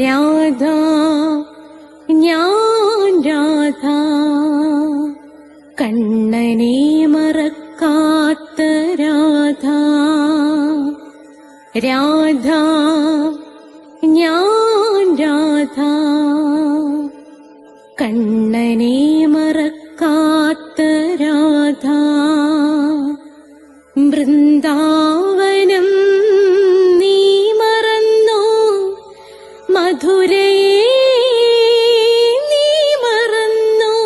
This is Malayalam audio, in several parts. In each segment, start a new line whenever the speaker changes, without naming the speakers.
രാധ ഞാൻ രാധ, കണ്ണനെ മറക്കാത്ത രാധ. രാധ ഞാൻ രാധ, കണ്ണനെ മറക്കാത്ത രാധ. വൃന്ദാവനം നീ മറന്നോ, മധുരയെ നീ മറന്നോ.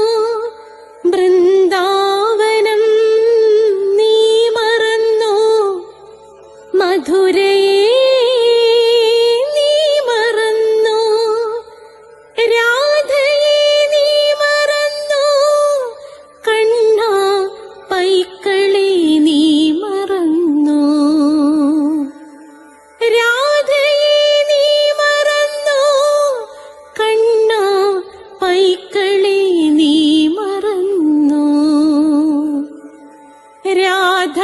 വൃന്ദാവനം നീ മറന്നോ, മധുരയെ നീ മറന്നോ. രാധയെ നീ മറന്നോ, കണ്ണാ പൈക്കളെ നീ മറന്നോ. രാധയെ നീ മറന്നോ, കണ്ണാ പൈക്കളെ നീ മറന്നോ. രാധ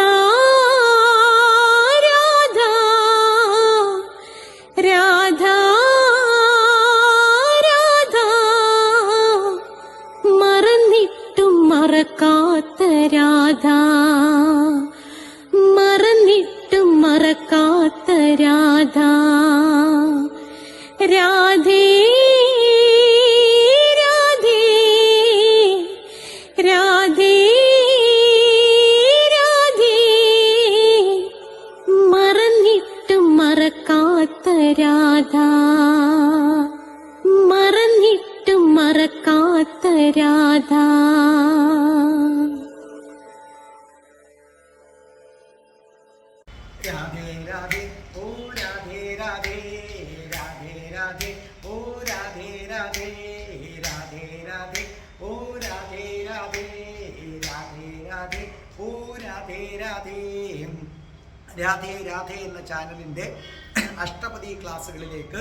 രാധ രാധ, മറന്നിട്ടും മറക്കാത്ത രാധ, മറന്നിട്ടും മറക്കാത്ത രാധ. രാധേ രാധേ രാധേ രാധേ, മറന്നിട്ടും മറക്കാത്ത രാധ, മറന്നിട്ടും മറക്കാത്ത രാധ.
രാധേ രാധേ ഓ രാധേ രാധേ, രാധേ രാധേ ഓ രാധേ രാധേ, രാധേ രാധേ ഓ രാധേ രാധേ, രാധേ രാധേ ഓ രാധേ രാധേ. രാധേ രാധേ എന്ന ചാനലിൻ്റെ അഷ്ടപതി ക്ലാസ്സുകളിലേക്ക്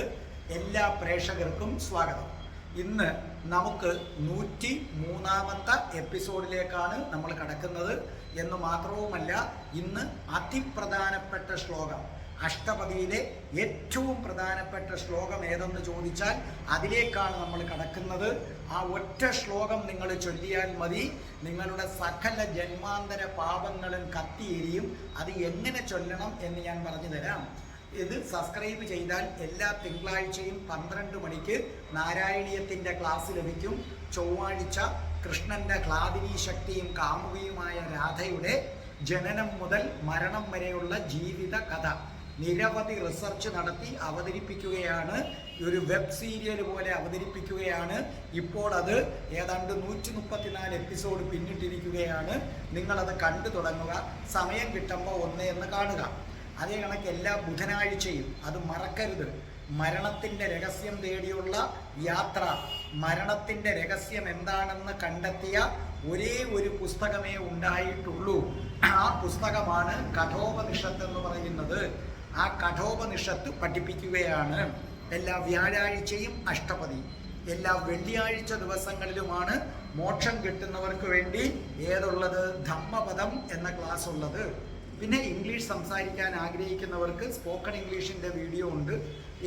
എല്ലാ പ്രേക്ഷകർക്കും സ്വാഗതം. ഇന്ന് നമുക്ക് 103ാമത്തെ എപ്പിസോഡിലേക്കാണ് നമ്മൾ കടക്കുന്നത് എന്ന് മാത്രവുമല്ല, ഇന്ന് അതിപ്രധാനപ്പെട്ട ശ്ലോകം, അഷ്ടപതിയിലെ ഏറ്റവും പ്രധാനപ്പെട്ട ശ്ലോകം ഏതെന്ന് ചോദിച്ചാൽ അതിലേക്കാണ് നമ്മൾ കടക്കുന്നത്. ആ ഒറ്റ ശ്ലോകം നിങ്ങൾ ചൊല്ലിയാൽ മതി, നിങ്ങളുടെ സകല ജന്മാന്തര പാപങ്ങളും കത്തിയെരിയും. അത് എങ്ങനെ ചൊല്ലണം എന്ന് ഞാൻ പറഞ്ഞു തരാം. ഇത് സബ്സ്ക്രൈബ് ചെയ്താൽ എല്ലാ തിങ്കളാഴ്ചയും 12 മണിക്ക് നാരായണീയത്തിൻ്റെ ക്ലാസ് ലഭിക്കും. ചൊവ്വാഴ്ച കൃഷ്ണൻ്റെ ക്ലാദിനി ശക്തിയും കാമുകിയുമായ രാധയുടെ ജനനം മുതൽ മരണം വരെയുള്ള ജീവിത കഥ നിരവധി റിസർച്ച് നടത്തി അവതരിപ്പിക്കുകയാണ്. ഒരു വെബ് സീരിയൽ പോലെ അവതരിപ്പിക്കുകയാണ്. ഇപ്പോൾ അത് ഏതാണ്ട് 134 എപ്പിസോഡ് പിന്നിട്ടിരിക്കുകയാണ്. നിങ്ങളത് കണ്ടു തുടങ്ങുക. സമയം കിട്ടുമ്പോൾ ഒന്ന് കാണുക. അതേ കണക്ക് എല്ലാ ബുധനാഴ്ചയും, അത് മറക്കരുത്, മരണത്തിൻ്റെ രഹസ്യം തേടിയുള്ള യാത്ര, മരണത്തിൻ്റെ രഹസ്യം എന്താണെന്ന് കണ്ടെത്തിയ ഒരേ ഒരു പുസ്തകമേ ഉണ്ടായിട്ടുള്ളൂ. ആ പുസ്തകമാണ് കഠോപനിഷത്ത് എന്ന് പറയുന്നത്. ആ കഠോപനിഷത്ത് പഠിപ്പിക്കുകയാണ്. എല്ലാ വ്യാഴാഴ്ചയും അഷ്ടപതി, എല്ലാ വെള്ളിയാഴ്ച ദിവസങ്ങളിലുമാണ് മോക്ഷം കിട്ടുന്നവർക്ക് വേണ്ടി ഏതുള്ളത്, ധമ്മപദം എന്ന ക്ലാസ് ഉള്ളത്. പിന്നെ ഇംഗ്ലീഷ് സംസാരിക്കാൻ ആഗ്രഹിക്കുന്നവർക്ക് സ്പോക്കൺ ഇംഗ്ലീഷിൻ്റെ വീഡിയോ ഉണ്ട്.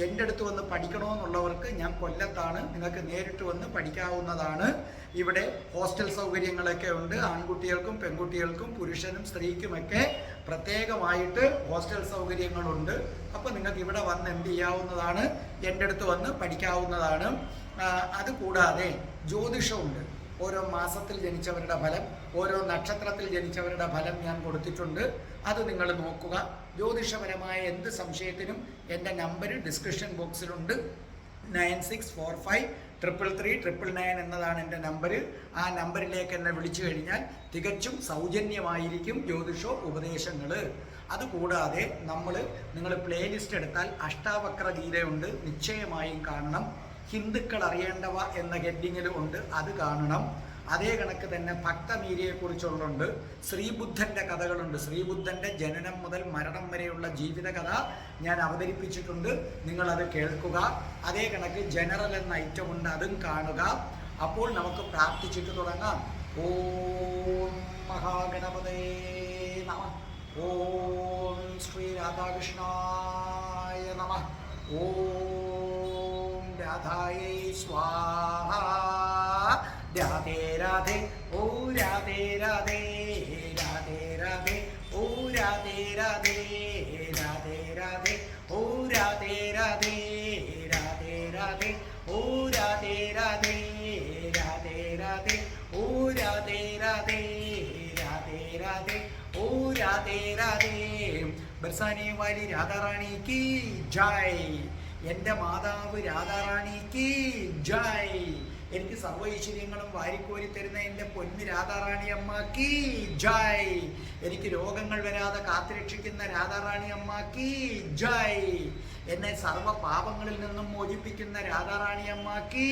എൻ്റെ അടുത്ത് വന്ന് പഠിക്കണമെന്നുള്ളവർക്ക് ഞാൻ കൊല്ലത്താണ്, നിങ്ങൾക്ക് നേരിട്ട് വന്ന് പഠിക്കാവുന്നതാണ്. ഇവിടെ ഹോസ്റ്റൽ സൗകര്യങ്ങളൊക്കെ ഉണ്ട്. ആൺകുട്ടികൾക്കും പെൺകുട്ടികൾക്കും പുരുഷനും സ്ത്രീക്കുമൊക്കെ പ്രത്യേകമായിട്ട് ഹോസ്റ്റൽ സൗകര്യങ്ങളുണ്ട്. അപ്പോൾ നിങ്ങൾക്ക് ഇവിടെ വന്ന് എന്ത് ചെയ്യാവുന്നതാണ്, എൻ്റെ അടുത്ത് വന്ന് പഠിക്കാവുന്നതാണ്. അതുകൂടാതെ ജ്യോതിഷമുണ്ട്. ഓരോ മാസത്തിൽ ജനിച്ചവരുടെ ഫലം, ഓരോ നക്ഷത്രത്തിൽ ജനിച്ചവരുടെ ഫലം ഞാൻ കൊടുത്തിട്ടുണ്ട്. അത് നിങ്ങൾ നോക്കുക. ജ്യോതിഷപരമായ എന്ത് സംശയത്തിനും എൻ്റെ നമ്പർ ഡിസ്ക്രിപ്ഷൻ ബോക്സിലുണ്ട്. 9645333999 എന്നതാണ് എൻ്റെ നമ്പർ. ആ നമ്പറിലേക്ക് എന്നെ വിളിച്ചു കഴിഞ്ഞാൽ തികച്ചും സൗജന്യമായിരിക്കും ജ്യോതിഷ ഉപദേശങ്ങൾ. അതുകൂടാതെ നിങ്ങൾ പ്ലേലിസ്റ്റ് എടുത്താൽ അഷ്ടാവക്ര ഗീതയുണ്ട്, നിശ്ചയമായും കാണണം. ഹിന്ദുക്കൾ അറിയേണ്ടവ എന്ന ഹെഡിങ്ങിൽ ഉണ്ട്, അത് കാണണം. അതേ കണക്ക് തന്നെ ഭക്തമീരയെക്കുറിച്ചുള്ളുണ്ട്. ശ്രീബുദ്ധൻ്റെ കഥകളുണ്ട്. ശ്രീബുദ്ധൻ്റെ ജനനം മുതൽ മരണം വരെയുള്ള ജീവിത കഥ ഞാൻ അവതരിപ്പിച്ചിട്ടുണ്ട്, നിങ്ങളത് കേൾക്കുക. അതേ കണക്ക് ജനറൽ എന്ന ഐറ്റം ഉണ്ട്, അതും കാണുക. അപ്പോൾ നമുക്ക് പ്രാർത്ഥിച്ചിട്ട് തുടങ്ങാം. ഓം മഹാഗണപതേ നമഃ. ഓം ശ്രീ രാധാകൃഷ്ണായ നമഃ. ഓം രാധായൈ സ്വാഹ. രാധേ രാധേ ഓ രാധേ രാധേ രാധേ രാധേ ഓ രാധേ രാധേ രാധേ രാധേ ഓ രാധേ രാധേ രാധേ രാധേ ഓ രാധേ രാധേ രാധേ രാധേ ഓ രാധേ രാധേ രാധേ രാധേ ഓ രാധേ രാധേ. ബർസാനെ വാലി രാധാറാണി കി ജയ്. എൻ്റെ മാതാവ് രാധാറാണിക്ക് ജയ്. എനിക്ക് സർവ്വ ഐശ്വര്യങ്ങളും വാരിക്കോരി തരുന്ന എൻ്റെ പൊന്ന് രാധാറാണി അമ്മക്ക് ജയ്. എനിക്ക് രോഗങ്ങൾ വരാതെ കാത്തുരക്ഷിക്കുന്ന രാധാറാണി അമ്മക്ക് ജയ്. എന്നെ സർവ്വ പാപങ്ങളിൽ നിന്നും മോചിപ്പിക്കുന്ന രാധാറാണി അമ്മക്ക്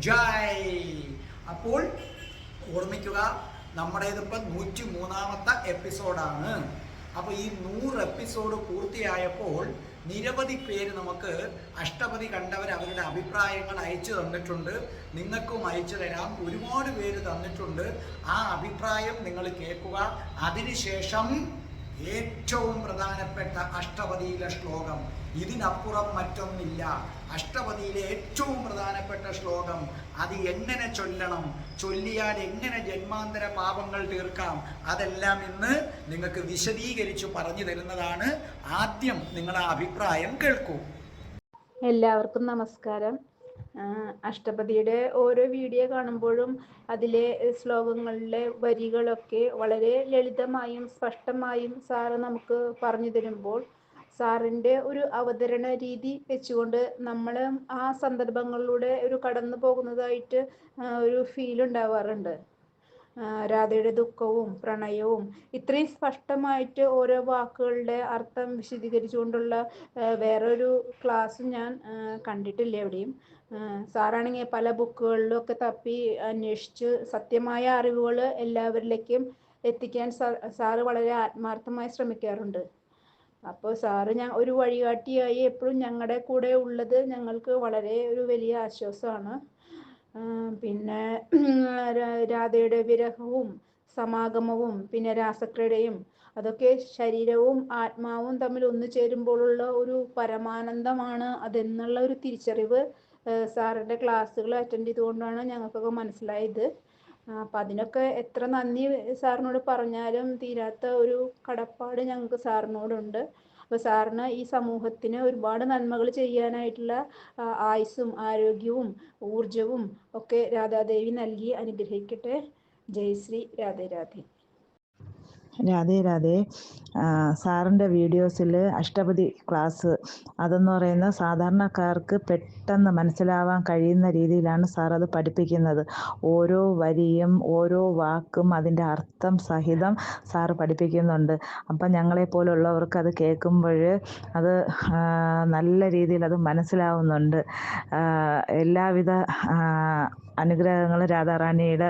ജയ്. അപ്പോൾ ഓർമ്മിക്കുക, നമ്മുടേതിപ്പം 103ാമത്തെ എപ്പിസോഡാണ്. അപ്പോൾ ഈ 100 എപ്പിസോഡ് പൂർത്തിയായപ്പോൾ നിരവധി പേര് നമുക്ക് അഷ്ടപതി കണ്ടവർ അവരുടെ അഭിപ്രായങ്ങൾ അയച്ചു തന്നിട്ടുണ്ട്. നിങ്ങൾക്കും അയച്ചു തരാം. ഒരുപാട് പേര് തന്നിട്ടുണ്ട്. ആ അഭിപ്രായം നിങ്ങൾ കേൾക്കുക. അതിനുശേഷം ഏറ്റവും പ്രധാനപ്പെട്ട അഷ്ടപതിയിലെ ശ്ലോകം, ഇതിനപ്പുറം മറ്റൊന്നില്ല. അഷ്ടപതിയിലെ ഏറ്റവും പ്രധാനപ്പെട്ട ശ്ലോകം, അത് എങ്ങനെ ചൊല്ലണം, ചൊല്ലിയാൽ എങ്ങനെ ജന്മാന്തര പാപങ്ങൾ തീർക്കാം, അതെല്ലാം ഇന്ന് നിങ്ങൾക്ക് വിശദീകരിച്ചു പറഞ്ഞു തരുന്നതാണ്. ആദ്യം നിങ്ങൾ ആ അഭിപ്രായം കേൾക്കൂ.
എല്ലാവർക്കും നമസ്കാരം. അഷ്ടപതിയുടെ ഓരോ വീഡിയോ കാണുമ്പോഴും അതിലെ ശ്ലോകങ്ങളിലെ വരികളൊക്കെ വളരെ ലളിതമായും സ്പഷ്ടമായും സാറ് നമുക്ക് പറഞ്ഞു തരുമ്പോൾ സാറിൻ്റെ ഒരു അവതരണ രീതി വെച്ചുകൊണ്ട് നമ്മൾ ആ സന്ദർഭങ്ങളിലൂടെ ഒരു കടന്നു പോകുന്നതായിട്ട് ഒരു ഫീൽ ഉണ്ടാവാറുണ്ട്. രാധയുടെ ദുഃഖവും പ്രണയവും ഇത്രയും സ്പഷ്ടമായിട്ട് ഓരോ വാക്കുകളുടെ അർത്ഥം വിശദീകരിച്ചുകൊണ്ടുള്ള വേറൊരു ക്ലാസ് ഞാൻ കണ്ടിട്ടില്ല എവിടെയും. സാറാണെങ്കിൽ പല ബുക്കുകളിലും ഒക്കെ തപ്പി അന്വേഷിച്ച് സത്യമായ അറിവുകൾ എല്ലാവരിലേക്കും എത്തിക്കാൻ സാറ് വളരെ ആത്മാർത്ഥമായി ശ്രമിക്കാറുണ്ട്. അപ്പോൾ സാറ് ഒരു വഴികാട്ടിയായി എപ്പോഴും ഞങ്ങളുടെ കൂടെ ഉള്ളത് ഞങ്ങൾക്ക് വളരെ ഒരു വലിയ ആശ്വാസമാണ്. പിന്നെ രാധയുടെ വിരഹവും സമാഗമവും പിന്നെ രാസക്രീഡയും അതൊക്കെ ശരീരവും ആത്മാവും തമ്മിൽ ഒന്നു ചേരുമ്പോഴുള്ള ഒരു പരമാനന്ദമാണ് അതെന്നുള്ള ഒരു തിരിച്ചറിവ് സാറിൻ്റെ ക്ലാസ്സുകൾ അറ്റൻഡ് ചെയ്തുകൊണ്ടാണ് ഞങ്ങൾക്കൊക്കെ മനസ്സിലായത്. അപ്പം അതിനൊക്കെ എത്ര നന്ദി സാറിനോട് പറഞ്ഞാലും തീരാത്ത ഒരു കടപ്പാട് ഞങ്ങൾക്ക് സാറിനോടുണ്ട്. അപ്പോൾ സാറിന് ഈ സമൂഹത്തിന് ഒരുപാട് നന്മകൾ ചെയ്യാനായിട്ടുള്ള ആയുസ്സും ആരോഗ്യവും ഊർജവും ഒക്കെ രാധാദേവി നൽകി അനുഗ്രഹിക്കട്ടെ. ജയശ്രീ. രാധേ രാധേ.
രാധേ രാധേ. സാറിൻ്റെ വീഡിയോസിൽ അഷ്ടപതി ക്ലാസ് അതെന്ന് പറയുന്നത് സാധാരണക്കാർക്ക് പെട്ടെന്ന് മനസ്സിലാവാൻ കഴിയുന്ന രീതിയിലാണ് സാർ അത് പഠിപ്പിക്കുന്നത്. ഓരോ വരിയും ഓരോ വാക്കും അതിൻ്റെ അർത്ഥം സഹിതം സാറ് പഠിപ്പിക്കുന്നുണ്ട്. അപ്പം ഞങ്ങളെപ്പോലുള്ളവർക്ക് അത് കേൾക്കുമ്പോൾ അത് നല്ല രീതിയിൽ അത് മനസ്സിലാവുന്നുണ്ട്. എല്ലാവിധ അനുഗ്രഹങ്ങളും രാധാറാണിയുടെ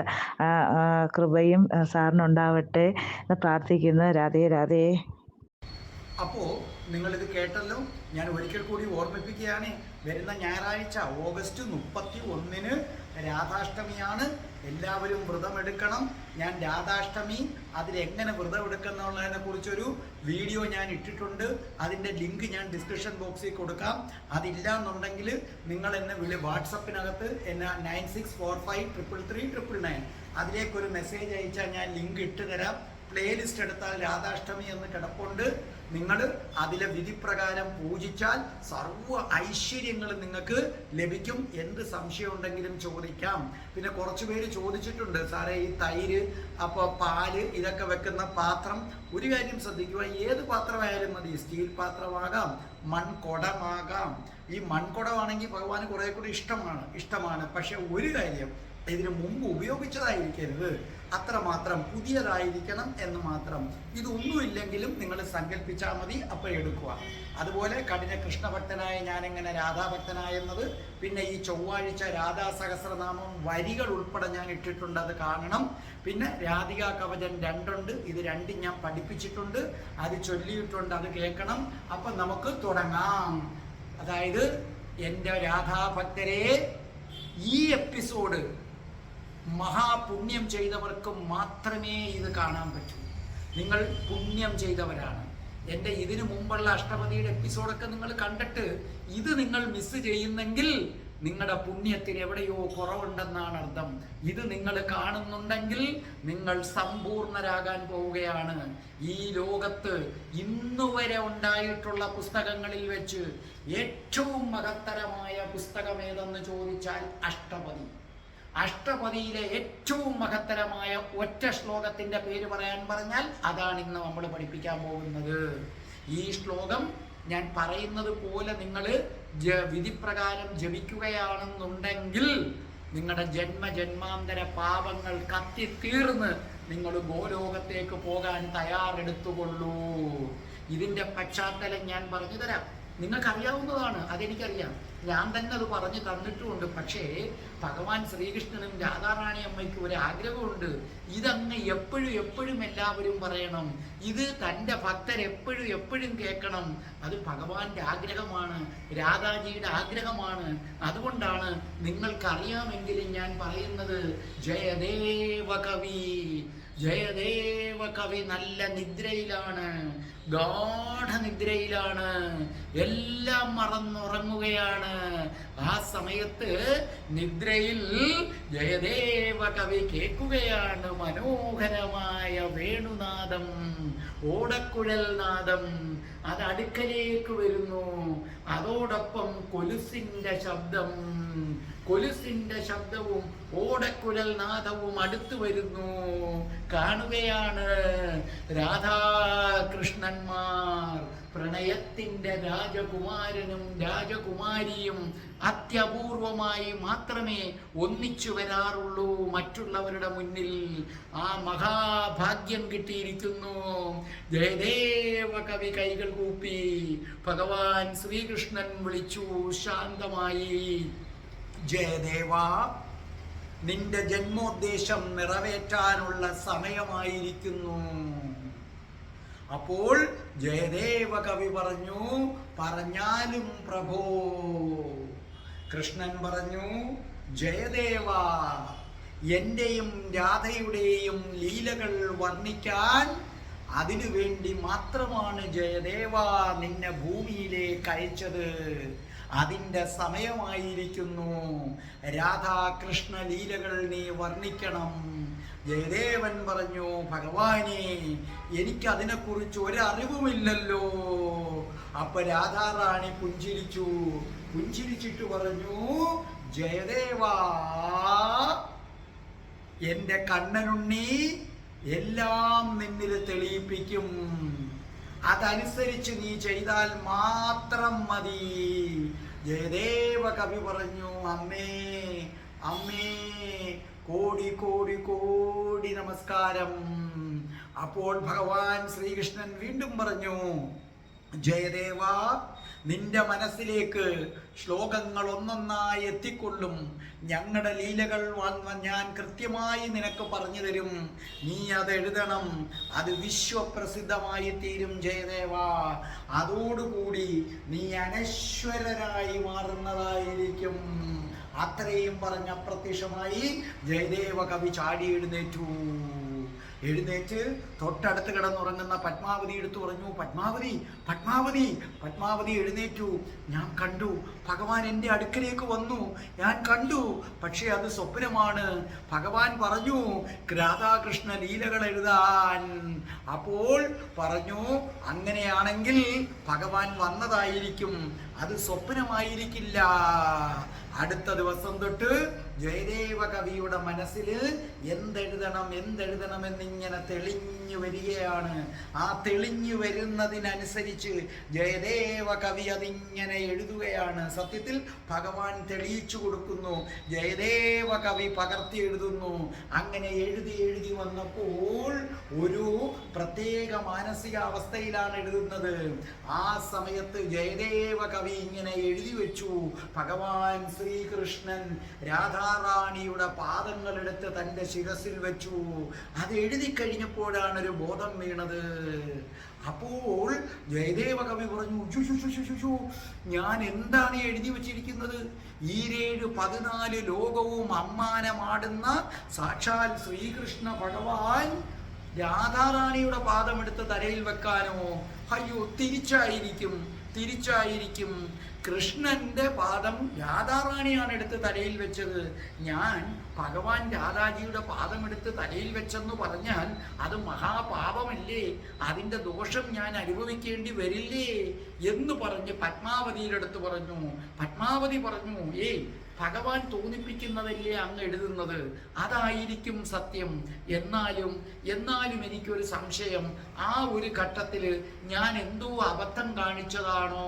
കൃപയും സാറിനുണ്ടാവട്ടെ എന്ന് പ്രാർത്ഥിക്കുന്നു. രാധേ രാധേ.
അപ്പോൾ നിങ്ങളിത് കേട്ടല്ലോ. ഞാൻ ഒരിക്കൽ കൂടി ഓർമ്മിപ്പിക്കുകയാണ്, വരുന്ന ഞായറാഴ്ച ഓഗസ്റ്റ് 31 രാധാഷ്ടമിയാണ്. എല്ലാവരും വ്രതമെടുക്കണം. ഞാൻ രാധാഷ്ടമി അതിലെങ്ങനെ വ്രതം എടുക്കുന്നുള്ളതിനെ കുറിച്ചൊരു വീഡിയോ ഞാൻ ഇട്ടിട്ടുണ്ട്. അതിൻ്റെ ലിങ്ക് ഞാൻ ഡിസ്ക്രിപ്ഷൻ ബോക്സിൽ കൊടുക്കാം. അതില്ല എന്നുണ്ടെങ്കിൽ നിങ്ങൾ എന്നെ വാട്സപ്പിനകത്ത് എന്നെ 96453339 അതിലേക്കൊരു മെസ്സേജ് അയച്ചാൽ ഞാൻ ലിങ്ക് ഇട്ട് തരാം. പ്ലേലിസ്റ്റ് എടുത്താൽ രാധാഷ്ടമി എന്ന് കിടപ്പുണ്ട്. നിങ്ങൾ അതിലെ വിധിപ്രകാരം പൂജിച്ചാൽ സർവ്വ ഐശ്വര്യങ്ങളും നിങ്ങൾക്ക് ലഭിക്കും. എന്ത് സംശയം ഉണ്ടെങ്കിലും ചോദിക്കാം. പിന്നെ കുറച്ച് പേര് ചോദിച്ചിട്ടുണ്ട്, സാറേ ഈ തൈര് അപ്പോൾ പാല് ഇതൊക്കെ വെക്കുന്ന പാത്രം ഒരു കാര്യം ശ്രദ്ധിക്കുക, ഏത് പാത്രമായാലും മതി. സ്റ്റീൽ പാത്രമാകാം, മൺകുടമാകാം. ഈ മൺകുടമാണെങ്കിൽ ഭഗവാന് കുറേ കൂടി ഇഷ്ടമാണ്. പക്ഷെ ഒരു കാര്യം, ഇതിനു മുമ്പ് ഉപയോഗിച്ചതായിരിക്കരുത്, അത്രമാത്രം പുതിയതായിരിക്കണം എന്ന് മാത്രം. ഇതൊന്നുമില്ലെങ്കിലും നിങ്ങൾ സങ്കല്പിച്ചാൽ മതി, അപ്പോൾ എടുക്കുക. അതുപോലെ കഠിന കൃഷ്ണഭക്തനായ ഞാനെങ്ങനെ രാധാഭക്തനായെന്നത്, പിന്നെ ഈ ചൊവ്വാഴ്ച രാധാ സഹസ്രനാമം വരികൾ ഉൾപ്പെടെ ഞാൻ ഇട്ടിട്ടുണ്ട്, അത് കാണണം. പിന്നെ രാധികാ കവചം 2 ഉണ്ട്, ഇത് 2 ഞാൻ പഠിപ്പിച്ചിട്ടുണ്ട്, അത് ചൊല്ലിയിട്ടുണ്ട്, അത് കേൾക്കണം. അപ്പം നമുക്ക് തുടങ്ങാം. അതായത് എൻ്റെ രാധാഭക്തരെ, ഈ എപ്പിസോഡ് മഹാപുണ്യം ചെയ്തവർക്ക് മാത്രമേ ഇത് കാണാൻ പറ്റൂ. നിങ്ങൾ പുണ്യം ചെയ്തവരാണ്. എൻ്റെ ഇതിനു മുമ്പുള്ള അഷ്ടപതിയുടെ എപ്പിസോഡൊക്കെ നിങ്ങൾ കണ്ടിട്ട് ഇത് നിങ്ങൾ മിസ് ചെയ്യുന്നെങ്കിൽ
നിങ്ങളുടെ പുണ്യത്തിന് എവിടെയോ കുറവുണ്ടെന്നാണ് അർത്ഥം. ഇത് നിങ്ങൾ കാണുന്നുണ്ടെങ്കിൽ നിങ്ങൾ സമ്പൂർണരാകാൻ പോവുകയാണ്. ഈ ലോകത്ത് ഇന്നുവരെ ഉണ്ടായിട്ടുള്ള പുസ്തകങ്ങളിൽ വെച്ച് ഏറ്റവും മഹത്തരമായ പുസ്തകം ഏതെന്ന് ചോദിച്ചാൽ അഷ്ടപതി. അഷ്ടപതിയിലെ ഏറ്റവും മഹത്തരമായ ഒറ്റ ശ്ലോകത്തിന്റെ പേര് പറയാൻ പറഞ്ഞാൽ അതാണ് ഇന്ന് നമ്മൾ പഠിപ്പിക്കാൻ പോകുന്നത്. ഈ ശ്ലോകം ഞാൻ പറയുന്നത് പോലെ നിങ്ങൾ വിധിപ്രകാരം ജപിക്കുകയാണെന്നുണ്ടെങ്കിൽ നിങ്ങളുടെ ജന്മജന്മാന്തര പാപങ്ങൾ കത്തിത്തീർന്ന് നിങ്ങൾ ഗോലോകത്തേക്ക് പോകാൻ തയ്യാറെടുത്തുകൊള്ളൂ. ഇതിന്റെ പശ്ചാത്തലം ഞാൻ പറഞ്ഞു തരാം. നിങ്ങൾക്കറിയാവുന്നതാണ്, അതെനിക്കറിയാം, ഞാൻ തന്നെ അത് പറഞ്ഞു തന്നിട്ടുമുണ്ട്. പക്ഷേ ഭഗവാൻ ശ്രീകൃഷ്ണനും രാധാറാണി അമ്മയ്ക്കും ഒരു ആഗ്രഹമുണ്ട്. ഇതങ്ങ് എപ്പോഴും എല്ലാവരും പറയണം. ഇത് തൻ്റെ ഭക്തർ എപ്പോഴും കേൾക്കണം. അത് ഭഗവാന്റെ ആഗ്രഹമാണ്, രാധാജിയുടെ ആഗ്രഹമാണ്. അതുകൊണ്ടാണ് നിങ്ങൾക്കറിയാമെങ്കിലും ഞാൻ പറയുന്നത്. ജയദേവ കവി, ജയദേവ കവി നല്ല നിദ്രയിലാണ്, ഗാഠനിദ്രയിലാണ്, എല്ലാം മറന്നുറങ്ങുകയാണ്. ആ സമയത്ത് നിദ്രയിൽ ജയദേവ കവി കേൾക്കുകയാണ് മനോഹരമായ വേണുനാദം, ഓടക്കുഴൽ നാദം. അത് അടുക്കലേക്ക് വരുന്നു. അതോടൊപ്പം കൊലുസിന്റെ ശബ്ദം, കൊലുസിന്റെ ശബ്ദവും ഓടക്കുഴൽ നാദവും അടുത്തു വരുന്നു. കാണുകയാണ് രാധാകൃഷ്ണന്മാർ, പ്രണയത്തിന്റെ രാജകുമാരനും രാജകുമാരിയും അത്യപൂർവമായി മാത്രമേ ഒന്നിച്ചു വരാറുള്ളൂ മറ്റുള്ളവരുടെ മുന്നിൽ. ആ മഹാഭാഗ്യം കിട്ടിയിരിക്കുന്നു. ജയദേവ കവി കൈകൾ കൂപ്പി ഭഗവാൻ ശ്രീകൃഷ്ണൻ വിളിച്ചു ശാന്തമായി. ജയദേവ, നിന്റെ ജന്മോദ്ദേശം നിറവേറ്റാനുള്ള സമയമായിരിക്കുന്നു. അപ്പോൾ ജയദേവ കവി പറഞ്ഞു, പറഞ്ഞാലും പ്രഭോ. കൃഷ്ണൻ പറഞ്ഞു, ജയദേവ, എന്റെയും രാധയുടെയും ലീലകൾ വർണ്ണിക്കാൻ അതിനു വേണ്ടി മാത്രമാണ് ജയദേവ നിന്നെ ഭൂമിയിലേക്ക് അയച്ചത്. അതിൻ്റെ സമയമായിരിക്കുന്നു. രാധാകൃഷ്ണ ലീലകൾ നീ വർണ്ണിക്കണം. ജയദേവൻ പറഞ്ഞു, ഭഗവാനെ, എനിക്കതിനെക്കുറിച്ച് ഒരറിവുമില്ലല്ലോ. അപ്പൊ രാധാറാണി പുഞ്ചിരിച്ചിട്ട് പറഞ്ഞു, ജയദേവാ, എന്റെ കണ്ണനുണ്ണി എല്ലാം നിന്നിൽ തെളിയിപ്പിക്കും. അതനുസരിച്ച് നീ ചെയ്താൽ മാത്രം മതി. ജയദേവ കവി പറഞ്ഞു, അമ്മേ അമ്മേ, കോടി കോടി കോടി നമസ്കാരം. അപ്പോൾ ഭഗവാൻ ശ്രീകൃഷ്ണൻ വീണ്ടും പറഞ്ഞു, ജയദേവ, നിന്റെ മനസ്സിലേക്ക് ശ്ലോകങ്ങൾ ഒന്നൊന്നായി എത്തിക്കൊള്ളും. ഞങ്ങളുടെ ലീലകൾ ഞാൻ കൃത്യമായി നിനക്ക് പറഞ്ഞു തരും. നീ അത് എഴുതണം. അത് വിശ്വപ്രസിദ്ധമായി തീരും ജയദേവ. അതോടുകൂടി നീ അനശ്വരരായി മാറുന്നതായിരിക്കും. അത്രയും പറഞ്ഞ അപ്രത്യക്ഷമായി ജയദേവ കവി ചാടി എഴുന്നേറ്റ് തൊട്ടടുത്ത് കിടന്നുറങ്ങുന്ന പത്മാവതി എടുത്തു പറഞ്ഞു, പത്മാവതി പത്മാവതി. പത്മാവതി എഴുന്നേറ്റു. ഞാൻ കണ്ടു, ഭഗവാൻ എൻ്റെ അടുക്കലേക്ക് വന്നു, ഞാൻ കണ്ടു. പക്ഷേ അത് സ്വപ്നമാണ്. ഭഗവാൻ പറഞ്ഞു രാധാകൃഷ്ണ ലീലകൾ എഴുതാൻ. അപ്പോൾ പറഞ്ഞു, അങ്ങനെയാണെങ്കിൽ ഭഗവാൻ വന്നതായിരിക്കും, അത് സ്വപ്നമായിരിക്കില്ല. അടുത്ത ദിവസം തൊട്ട് ജയദേവ കവിയുടെ മനസ്സിൽ എന്തെഴുതണമെന്നിങ്ങനെ തെളിഞ്ഞു വരികയാണ്. ആ തെളിഞ്ഞു വരുന്നതിനനുസരിച്ച് ജയദേവ കവി അതിങ്ങനെ എഴുതുകയാണ്. സത്യത്തിൽ ഭഗവാൻ തെളിയിച്ചു കൊടുക്കുന്നു, ജയദേവ കവി പകർത്തി എഴുതുന്നു. അങ്ങനെ എഴുതി വന്നപ്പോൾ ഒരു പ്രത്യേക മാനസികാവസ്ഥയിലാണ് എഴുതുന്നത്. ആ സമയത്ത് ജയദേവ കവി ഇങ്ങനെ എഴുതി വെച്ചു, ഭഗവാൻ ശ്രീകൃഷ്ണൻ രാധാറാണിയുടെ പാദങ്ങളെടുത്ത് തൻ്റെ ശിരസിൽ വെച്ചു. അത് എഴുതി കഴിഞ്ഞപ്പോഴാണ് ഒരു ബോധം വീണത്. അപ്പോൾ ജയദേവ കവി പറഞ്ഞു, ഞാൻ എന്താണ് എഴുതി വച്ചിരിക്കുന്നത്? 14 ലോകവും അമ്മാനമാടുന്ന സാക്ഷാൽ ശ്രീകൃഷ്ണ ഭഗവാൻ രാധാറാണിയുടെ പാദമെടുത്ത് തലയിൽ വെക്കാനോ? അയ്യോ, തിരിച്ചായിരിക്കും. കൃഷ്ണന്റെ പാദം രാധാറാണിയാണ് എടുത്ത് തലയിൽ വെച്ചത്. ഞാൻ ഭഗവാൻ രാധാജിയുടെ പാദമെടുത്ത് തലയിൽ വെച്ചെന്ന് പറഞ്ഞാൽ അത് മഹാപാപമല്ലേ, അതിൻ്റെ ദോഷം ഞാൻ അനുഭവിക്കേണ്ടി വരില്ലേ എന്ന് പറഞ്ഞ് പത്മാവതിയുടെ അടുത്ത് പറഞ്ഞു. പത്മാവതി പറഞ്ഞു, ഭഗവാൻ തോന്നിപ്പിക്കുന്നതല്ലേ അങ്ങ് എഴുതുന്നത്, അതായിരിക്കും സത്യം. എന്നാലും എനിക്കൊരു സംശയം, ആ ഒരു ഘട്ടത്തിൽ ഞാൻ എന്തോ അബദ്ധം കാണിച്ചതാണോ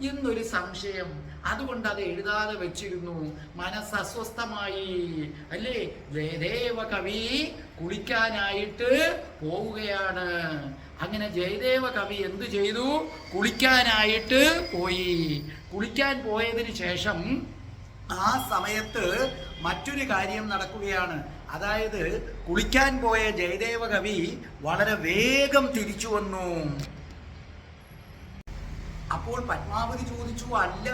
എന്നൊരു സംശയം. അതുകൊണ്ട് അത് എഴുതാതെ വെച്ചിരുന്നു. മനസ്സ് അസ്വസ്ഥമായി അല്ലേ. ജയദേവ കവി കുളിക്കാനായിട്ട് പോവുകയാണ്. അങ്ങനെ ജയദേവ കവി എന്തു ചെയ്തു? കുളിക്കാനായിട്ട് പോയി. കുളിക്കാൻ പോയതിന് ശേഷം ആ സമയത്ത് മറ്റൊരു കാര്യം നടക്കുകയാണ്. അതായത് കുളിക്കാൻ പോയ ജയദേവ കവി വളരെ വേഗം തിരിച്ചു വന്നു. അപ്പോൾ പത്മാവതി ചോദിച്ചു, അല്ല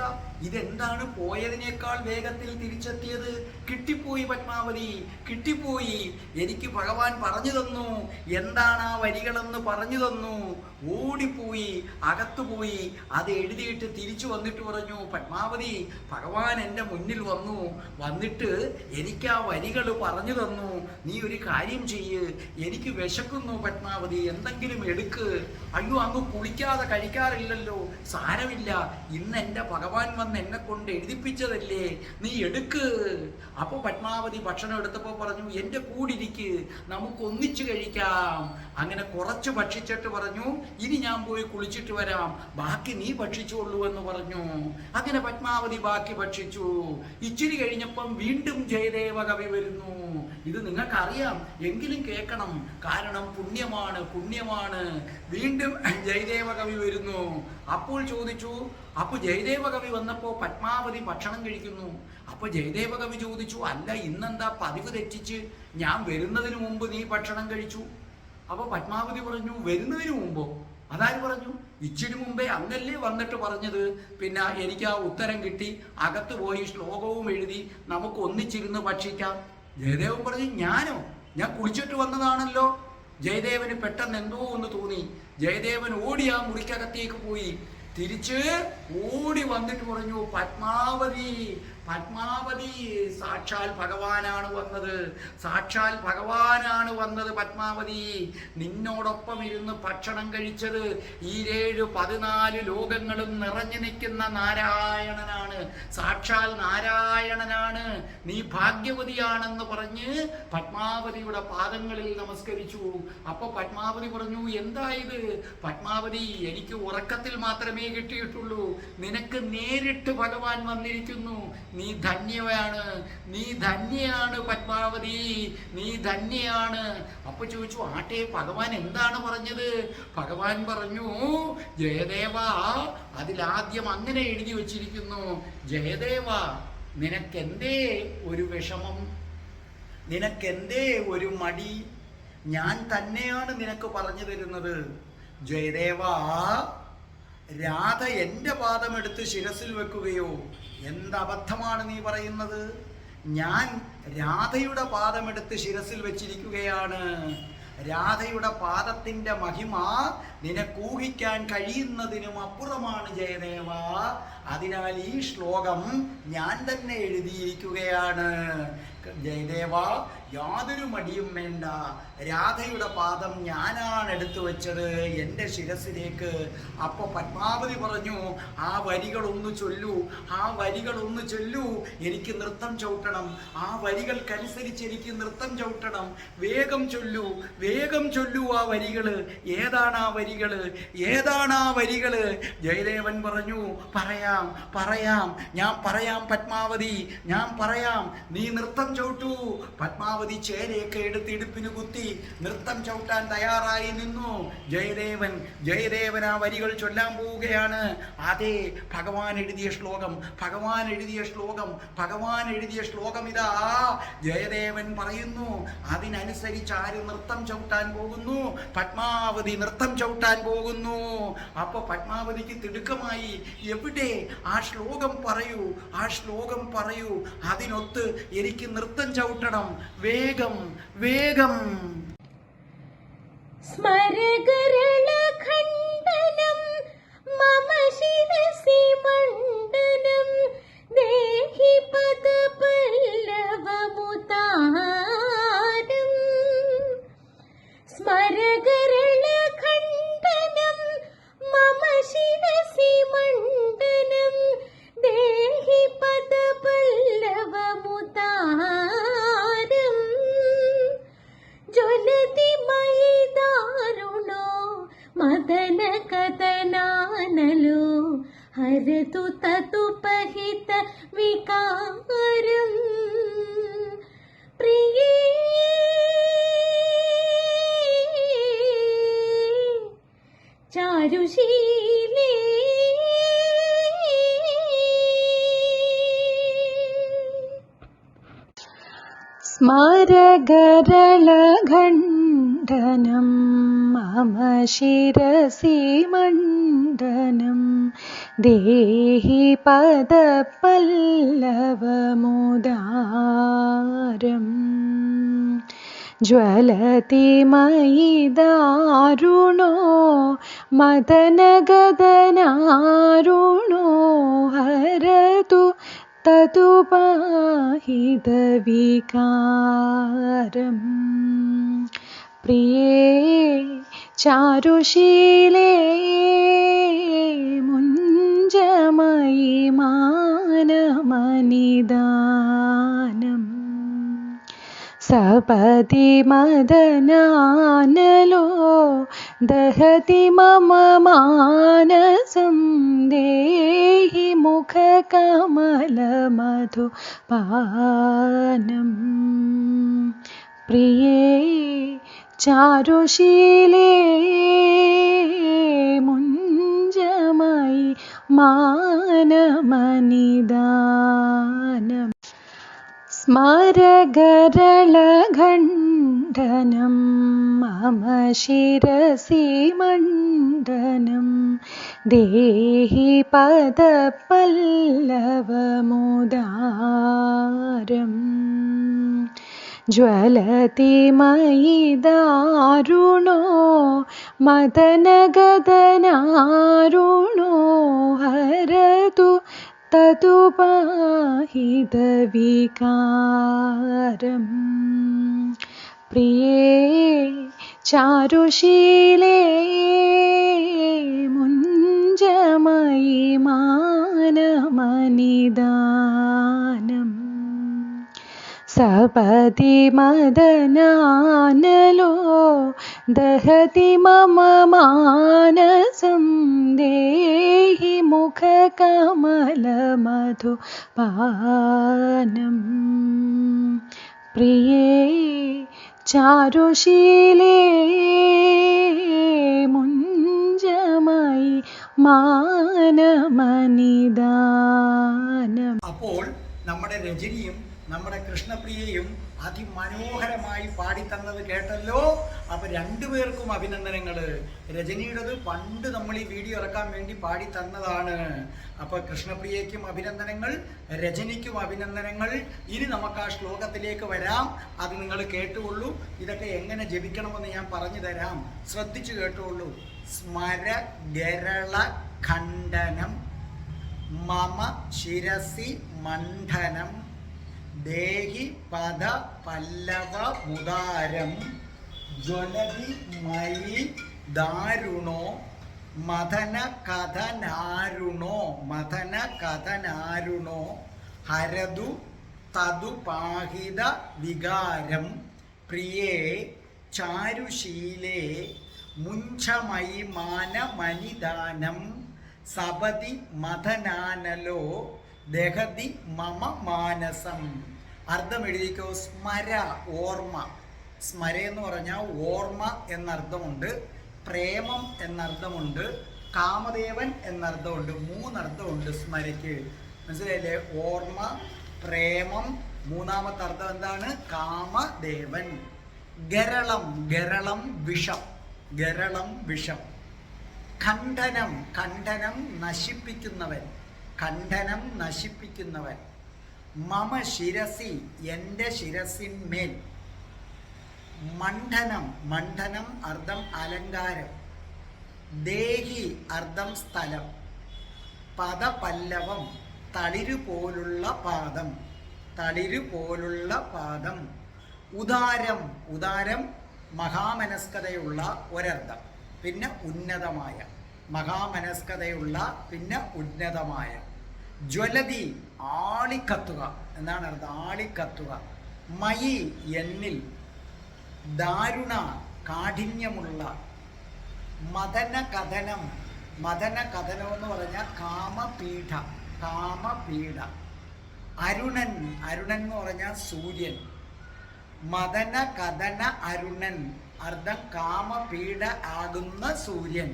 ഇതെന്താണ് പോയതിനേക്കാൾ വേഗത്തിൽ തിരിച്ചെത്തിയത്? കിട്ടിപ്പോയി പത്മാവതി, കിട്ടിപ്പോയി. എനിക്ക് ഭഗവാൻ പറഞ്ഞു തന്നു, എന്താണ് ആ വരികളെന്ന് പറഞ്ഞു തന്നു. ഓടിപ്പോയി, അകത്തുപോയി, അത് എഴുതിയിട്ട് തിരിച്ചു വന്നിട്ട് പറഞ്ഞു, പത്മാവതി ഭഗവാൻ എൻ്റെ മുന്നിൽ വന്നിട്ട് എനിക്ക് ആ വരികൾ പറഞ്ഞു തന്നു. നീ ഒരു കാര്യം ചെയ്യ്, എനിക്ക് വിശക്കുന്നു പത്മാവതി, എന്തെങ്കിലും എടുക്ക്. അയ്യോ അങ്ങ് കുളിക്കാതെ കഴിക്കാറില്ലല്ലോ. സാരമില്ല, ഇന്ന് എൻ്റെ ഭഗവാൻ വന്ന് എന്നെ കൊണ്ട് എഴുതിപ്പിച്ചതല്ലേ, നീ എടുക്ക്. അപ്പൊ പത്മാവതി ഭക്ഷണം എടുത്തപ്പോൾ പറഞ്ഞു, എൻ്റെ കൂടിരിക്ക്, നമുക്ക് ഒന്നിച്ചു കഴിക്കാം. അങ്ങനെ കുറച്ച് ഭക്ഷിച്ചിട്ട് പറഞ്ഞു, ഇനി ഞാൻ പോയി കുളിച്ചിട്ട് വരാം, ബാക്കി നീ ഭക്ഷിച്ചോളൂ എന്ന് പറഞ്ഞു. അങ്ങനെ പത്മാവതി ബാക്കി ഭക്ഷിച്ചു. ഇച്ചിരി കഴിഞ്ഞപ്പം വീണ്ടും ജയദേവ കവി വരുന്നു. ഇത് നിങ്ങൾക്കറിയാം, എങ്കിലും കേൾക്കണം, കാരണം പുണ്യമാണ്. വീണ്ടും ജയദേവ കവി വരുന്നു. അപ്പോൾ ചോദിച്ചു, അപ്പൊ ജയദേവ കവി വന്നപ്പോ പത്മാവതി ഭക്ഷണം കഴിക്കുന്നു. അപ്പൊ ജയദേവ കവി ചോദിച്ചു, അല്ല ഇന്നെന്താ പതിവ് തെറ്റിച്ച് ഞാൻ വരുന്നതിന് മുമ്പ് നീ ഭക്ഷണം കഴിച്ചു? അപ്പൊ പത്മാവതി പറഞ്ഞു, വരുന്നതിന് മുമ്പോ? അതാര് പറഞ്ഞു? ഇച്ചിരി മുമ്പേ അങ്ങല്ലേ വന്നിട്ട് പറഞ്ഞത്. പിന്നെ എനിക്ക് ആ ഉത്തരം കിട്ടി, അകത്ത് പോയി ശ്ലോകവും എഴുതി, നമുക്ക് ഒന്നിച്ചിരുന്ന് ഭക്ഷിക്കാം. ജയദേവൻ പറഞ്ഞു, ഞാൻ കുളിച്ചിട്ട് വന്നതാണല്ലോ. ജയദേവന് പെട്ടെന്ന് എന്തോ ഒന്ന് തോന്നി. ജയദേവൻ ഓടി ആ മുറിക്കകത്തേക്ക് പോയി. തിരിച്ച് ഓടി വന്നിട്ട് പറഞ്ഞു, പത്മാവതി സാക്ഷാൽ ഭഗവാനാണ് വന്നത്. പത്മാവതി നിന്നോടൊപ്പം ഇരുന്ന് ഭക്ഷണം കഴിച്ചത് ഈ 7-14 ലോകങ്ങളും നിറഞ്ഞു നിൽക്കുന്ന നാരായണനാണ്, സാക്ഷാൽ നാരായണനാണ്. നീ ഭാഗ്യവതിയാണെന്ന് പറഞ്ഞ് പത്മാവതിയുടെ പാദങ്ങളിൽ നമസ്കരിച്ചു. അപ്പൊ പത്മാവതി പറഞ്ഞു, എന്തായത്? പത്മാവതി, എനിക്ക് ഉറക്കത്തിൽ മാത്രമേ കിട്ടിയിട്ടുള്ളൂ, നിനക്ക് നേരിട്ട് ഭഗവാൻ വന്നിരിക്കുന്നു. നീ ധന്യയാണ് പത്മാവതി, നീ ധന്യയാണ്. അപ്പൊ ചോദിച്ചു, ആട്ടെ ഭഗവാൻ എന്താണ് പറഞ്ഞത്? ഭഗവാൻ പറഞ്ഞു, ജയദേവ, അതിലാദ്യം അങ്ങനെ എഴുതി വച്ചിരിക്കുന്നു, ജയദേവ നിനക്കെന്തേ ഒരു വിഷമം, നിനക്കെന്തേ ഒരു മടി? ഞാൻ തന്നെയാണ് നിനക്ക് പറഞ്ഞു തരുന്നത്. ജയദേവ, രാധ എൻ്റെ പാദമെടുത്ത് ശിരസിൽ വെക്കുകയോ? എന്തബദ്ധമാണ് നീ പറയുന്നത്? ഞാൻ രാധയുടെ പാദമെടുത്ത് ശിരസിൽ വെച്ചിരിക്കുകയാണ്. രാധയുടെ പാദത്തിൻ്റെ മഹിമ നിനക്കൂഹിക്കാൻ കഴിയുന്നതിനും അപ്പുറമാണ് ജയദേവ. അതിനാൽ ഈ ശ്ലോകം ഞാൻ തന്നെ എഴുതിയിരിക്കുകയാണ്. ജയദേവ, യാതൊരു മടിയും വേണ്ട. രാധയുടെ പാദം ഞാനാണ് എടുത്തു വെച്ചത് എൻ്റെ ശിരസിലേക്ക്. അപ്പോൾ പത്മാവതി പറഞ്ഞു, ആ വരികളൊന്ന് ചൊല്ലൂ, എനിക്ക് നൃത്തം ചവിട്ടണം. ആ വരികൾക്കനുസരിച്ച് എനിക്ക് നൃത്തം ചവിട്ടണം. വേഗം ചൊല്ലൂ ആ വരികൾ. ഏതാണ് ആ വരികൾ? ജയദേവൻ പറഞ്ഞു, പറയാം, ഞാൻ പറയാം പത്മാവതി, ഞാൻ പറയാം, നീ നൃത്തം ചവിട്ടൂ. പത്മാവതി ചേരയൊക്കെ എടുത്ത് ഇടുപ്പിന് കുത്തി നൃത്തം ചവിട്ടാൻ തയ്യാറായി നിന്നു. ജയദേവൻ ആ വരികൾ ചൊല്ലാൻ പോവുകയാണ്. അതെ, ഭഗവാൻ എഴുതിയ ശ്ലോകം ഇതാ. ജയദേവൻ പറയുന്നു, അതിനനുസരിച്ച് ആര് നൃത്തം ചവിട്ടാൻ പോകുന്നു? പത്മാവതി നൃത്തം ചവിട്ടാൻ പോകുന്നു. അപ്പൊ പത്മാവതിക്ക് തിടുക്കമായി, എവിടെ ആ ശ്ലോകം പറയൂ, അതിനൊത്ത് എനിക്ക് നൃത്തം ചവിട്ടണം, വേഗം.
സ്മരകരളഖണ്ഡനം മമ ശിരസി മണ്ഡനം മണ്ഡനം ദേഹി പദപല്ലവമുതാരം സ്മരകരളഖണ്ഡനം മമ ശിരസി മണ്ഡനം ദേഹി പദപല്ലവമുതാരം ജ്വലതി മയി ദാരുണോ മദന കഥനാനലോ ഹരതു തതുപഹിത വികാരം പ്രിയേ ചാരുശീലേ
സ്മരഗരളഖണ്ഡനം മമ ശിരസി മണ്ഡനം ദേഹി പദപല്ലവമുദാരം ജ്വലതി മയി ദാരുണോ മദനഗദനാരുണോ ഹരതു തതുപാഹിതവികാരം പ്രിയേ ചാരുശീലേ മുഞ്ചമയി മാനമനിദാനം സപതി മദനാനലോ ദഹതി മമ മാനസം ദേഹി മുഖകമലമധുപാനം പ്രിയേ ചാരുശീലേ മുഞ്ചമയി മാനമനിദാനം സ്മരഗരളഖണ്ഡനം മമ ശിരസി മണ്ഡനം ദേഹി പദപല്ലവമുദാരം ജ്വലതി മയി ദാരുണോ മദനഗദനാരുണോ ഹരതു തതുപാഹിതവികാരം പ്രിയേ ചാരുശീലേ മുഞ്ചമയി മാനമനിദാനം സപതി മദനാനലോ ദഹതി മമ മാനസം ദേഹി മുഖകമലമധുപാനം പ്രിയേ ചാരുശീലേ മുഞ്ചമയി മാനമനിദാനം.
അപ്പോൾ നമ്മുടെ രജനിയും നമ്മുടെ കൃഷ്ണപ്രിയയും അതിമനോഹരമായി പാടിത്തന്നത് കേട്ടല്ലോ. അപ്പൊ രണ്ടുപേർക്കും അഭിനന്ദനങ്ങൾ. രജനിയുടേത് പണ്ട് നമ്മൾ ഈ വീഡിയോ ഇറക്കാൻ വേണ്ടി പാടി തന്നതാണ്. അപ്പൊ കൃഷ്ണപ്രിയയ്ക്കും അഭിനന്ദനങ്ങൾ, രജനിക്കും അഭിനന്ദനങ്ങൾ. ഇനി നമുക്ക് ആ ശ്ലോകത്തിലേക്ക് വരാം. അത് നിങ്ങൾ കേട്ടുകൊള്ളൂ. ഇതൊക്കെ എങ്ങനെ ജപിക്കണമെന്ന് ഞാൻ പറഞ്ഞു തരാം. ശ്രദ്ധിച്ചു കേട്ടുകൊള്ളൂ. സ്മര ഗരള ഖണ്ഡനം മമ ശിരസി മണ്ഡനം ദേഹി പദ പല്ലവ മുദാരം ജ്വലതി മയി ദാരുണോ മദന കഥനാരുണോ ഹരതു തതുപാഹിത വികാരം പ്രിയേ ചാരുശീലേ മുഞ്ചമയി മാനമനിദാനം സപതി മദനാനലോ ദഹതി മമ മാനസം. അർത്ഥം എഴുതിക്കോ. സ്മര ഓർമ്മ. സ്മര എന്ന് പറഞ്ഞാൽ ഓർമ്മ എന്നർത്ഥമുണ്ട്, പ്രേമം എന്നർത്ഥമുണ്ട്, കാമദേവൻ എന്നർത്ഥമുണ്ട്. മൂന്നർത്ഥമുണ്ട് സ്മരയ്ക്ക്. മനസ്സിലായില്ലേ? ഓർമ്മ, പ്രേമം, മൂന്നാമത്തെ അർത്ഥം എന്താണ്? കാമദേവൻ. ഗരളം, ഗരളം വിഷം, ഗരളം വിഷം. ഖണ്ഡനം, ഖണ്ഡനം നശിപ്പിക്കുന്നവൻ, ഖണ്ഡനം നശിപ്പിക്കുന്നവൻ. മമ ശിരസി എൻ്റെ ശിരസിന്മേൽ. മണ്ഡനം, മണ്ഡനം അർത്ഥം അലങ്കാരം. ദേഹി അർത്ഥം സ്ഥലം. പദപല്ലവം തളിരു പോലുള്ള പാദം, തളിരു പോലുള്ള പാദം. ഉദാരം, ഉദാരം മഹാമനസ്കതയുള്ള ഒരർത്ഥം. പിന്നെ ഉന്നതമായ, മഹാമനസ്കതയുള്ള പിന്നെ ഉന്നതമായ. ജ്വലതി ആളിക്കത്തുക എന്നാണ് അർത്ഥം, ആളിക്കത്തുക. മയി എന്നിൽ. ദാരുണ കാഠിന്യമുള്ള. മദനകഥനം, മദനകഥനം എന്ന് പറഞ്ഞാൽ കാമപീഠ, കാമപീഠ. അരുണൻ, അരുണൻ എന്ന് പറഞ്ഞാൽ സൂര്യൻ. മദനകഥന അരുണൻ അർത്ഥം കാമപീഠ ആകുന്ന സൂര്യൻ,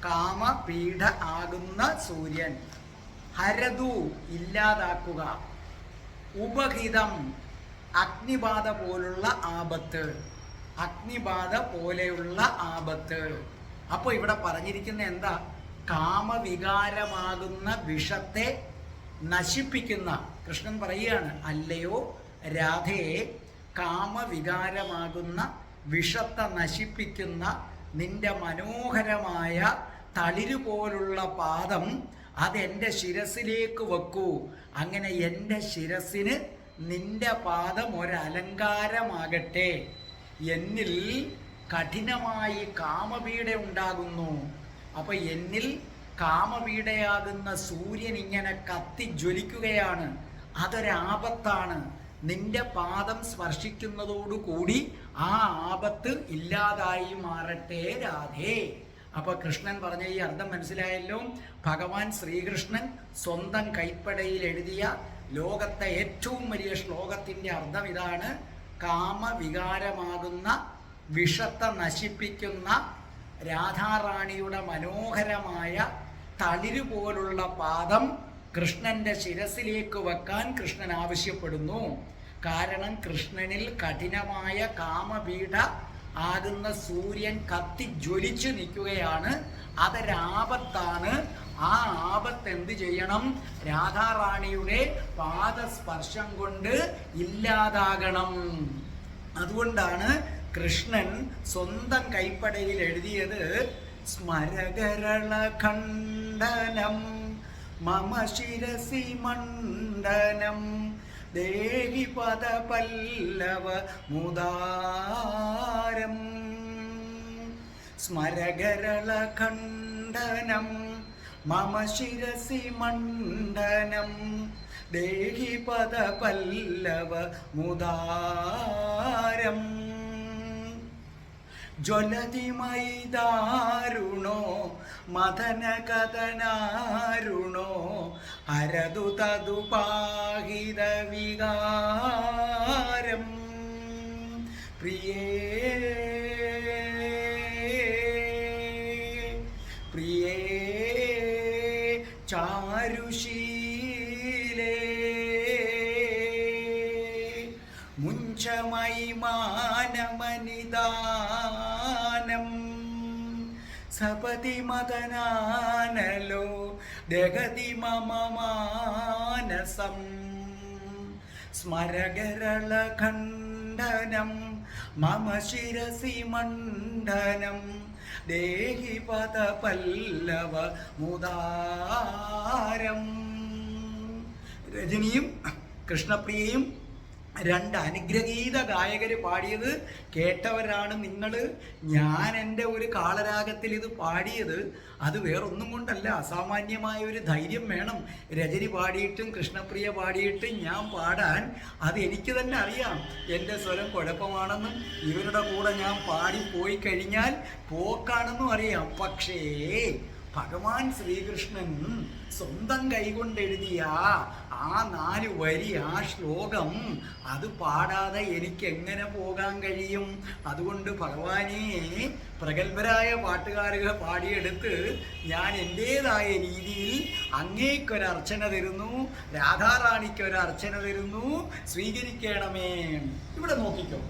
കാമപീഠ ആകുന്ന സൂര്യൻ. ഹരതു ഇല്ലാതാക്കുക. ഉപഹിതം അഗ്നിബാധ പോലുള്ള ആപത്ത്, അഗ്നിബാധ പോലെയുള്ള ആപത്ത്. അപ്പോൾ ഇവിടെ പറഞ്ഞിരിക്കുന്ന എന്താ? കാമവികാരമാകുന്ന വിഷത്തെ നശിപ്പിക്കുന്ന. കൃഷ്ണൻ പറയുകയാണ്, അല്ലയോ രാധയെ, കാമവികാരമാകുന്ന വിഷത്തെ നശിപ്പിക്കുന്ന നിന്റെ മനോഹരമായ തളിരു പോലുള്ള പാദം അതെൻ്റെ ശിരസിലേക്ക് വെക്കൂ. അങ്ങനെ എൻ്റെ ശിരസിന് നിന്റെ പാദം ഒരലങ്കാരമാകട്ടെ. എന്നിൽ കഠിനമായി കാമപീഡ ഉണ്ടാകുന്നു. അപ്പൊ എന്നിൽ കാമപീഡയാകുന്ന സൂര്യൻ ഇങ്ങനെ കത്തി ജ്വലിക്കുകയാണ്. അതൊരാപത്താണ്. നിന്റെ പാദം സ്പർശിക്കുന്നതോടുകൂടി ആ ആപത്ത് ഇല്ലാതായി മാറട്ടെ രാധേ. അപ്പൊ കൃഷ്ണൻ പറഞ്ഞ ഈ അർത്ഥം മനസ്സിലായല്ലോ. ഭഗവാൻ ശ്രീകൃഷ്ണൻ സ്വന്തം കൈപ്പടയിൽ എഴുതിയ ലോകത്തെ ഏറ്റവും വലിയ ശ്ലോകത്തിന്റെ അർത്ഥം ഇതാണ്. കാമവികാരമാകുന്ന വിഷത്തെ നശിപ്പിക്കുന്ന രാധാറാണിയുടെ മനോഹരമായ തളിരു പോലുള്ള പാദം കൃഷ്ണന്റെ ശിരസിലേക്ക് വെക്കാൻ കൃഷ്ണൻ ആവശ്യപ്പെടുന്നു. കാരണം കൃഷ്ണനിൽ കഠിനമായ കാമപീഠ ആകുന്ന സൂര്യൻ കത്തി ജ്വലിച്ചു നിൽക്കുകയാണ്. അതൊരാപത്താണ്. ആ ആപത്ത് എന്ത് ചെയ്യണം? രാധാറാണിയുടെ പാദസ്പർശം കൊണ്ട് ഇല്ലാതാകണം. അതുകൊണ്ടാണ് കൃഷ്ണൻ സ്വന്തം കൈപ്പടയിൽ എഴുതിയത് സ്മരകരള ഖണ്ഡനം മമ ശിരസി മണ്ഡനം ദേഹി പദപല്ലവ മുദാരം. സ്മരകരള ഖണ്ഡനം മമ ശിരസി മണ്ഡനം ദേഹി പദപല്ലവ മുദാരം. ജ്വലതി മയി ദാരുണോ മദനകഥനാരുണോ ഹരതു തതുപാഹിത വികാരം. പ്രിയേ പ്രിയേ ചാരുശീലേ മുഞ്ചമയി മാനമനിദാനം സപതി മദനാനലോ ദഗതി മമ മാനസം. സ്മരകരള ഖണ്ഡനം മമ ശിരസി മണ്ഡനം ദേഹി പദപല്ലവ മുദാരം. രജനിയും കൃഷ്ണപ്രിയയും രണ്ട് അനുഗ്രഹീത ഗായകർ പാടിയത് കേട്ടവരാണ് നിങ്ങൾ. ഞാൻ എൻ്റെ ഒരു കാളരാഗത്തിൽ ഇത് പാടിയത് അത് വേറൊന്നും കൊണ്ടല്ല, അസാമാന്യമായ ഒരു ധൈര്യം വേണം. രജനി പാടിയിട്ടും കൃഷ്ണപ്രിയ പാടിയിട്ടും ഞാൻ പാടാൻ അത് എനിക്ക് തന്നെ അറിയാം. എൻ്റെ സ്വരം കുഴപ്പമാണെന്നും ഇവരുടെ കൂടെ ഞാൻ പാടിപ്പോയി കഴിഞ്ഞാൽ പോക്കാണെന്നും അറിയാം. പക്ഷേ ഭഗവാൻ ശ്രീകൃഷ്ണൻ സ്വന്തം കൈകൊണ്ടെഴുതിയ ആ 4 വരി, ആ ശ്ലോകം, അത് പാടാതെ എനിക്ക് എങ്ങനെ പോകാൻ കഴിയും? അതുകൊണ്ട് ഭഗവാനെ പ്രഗത്ഭരായ പാട്ടുകാരുകൾ പാടിയെടുത്ത് ഞാൻ എൻ്റേതായ രീതിയിൽ അങ്ങേക്കൊരർച്ചന തരുന്നു, രാധാറാണിക്കൊരർച്ചന തരുന്നു, സ്വീകരിക്കണമേ. ഇവിടെ നോക്കിക്കോ,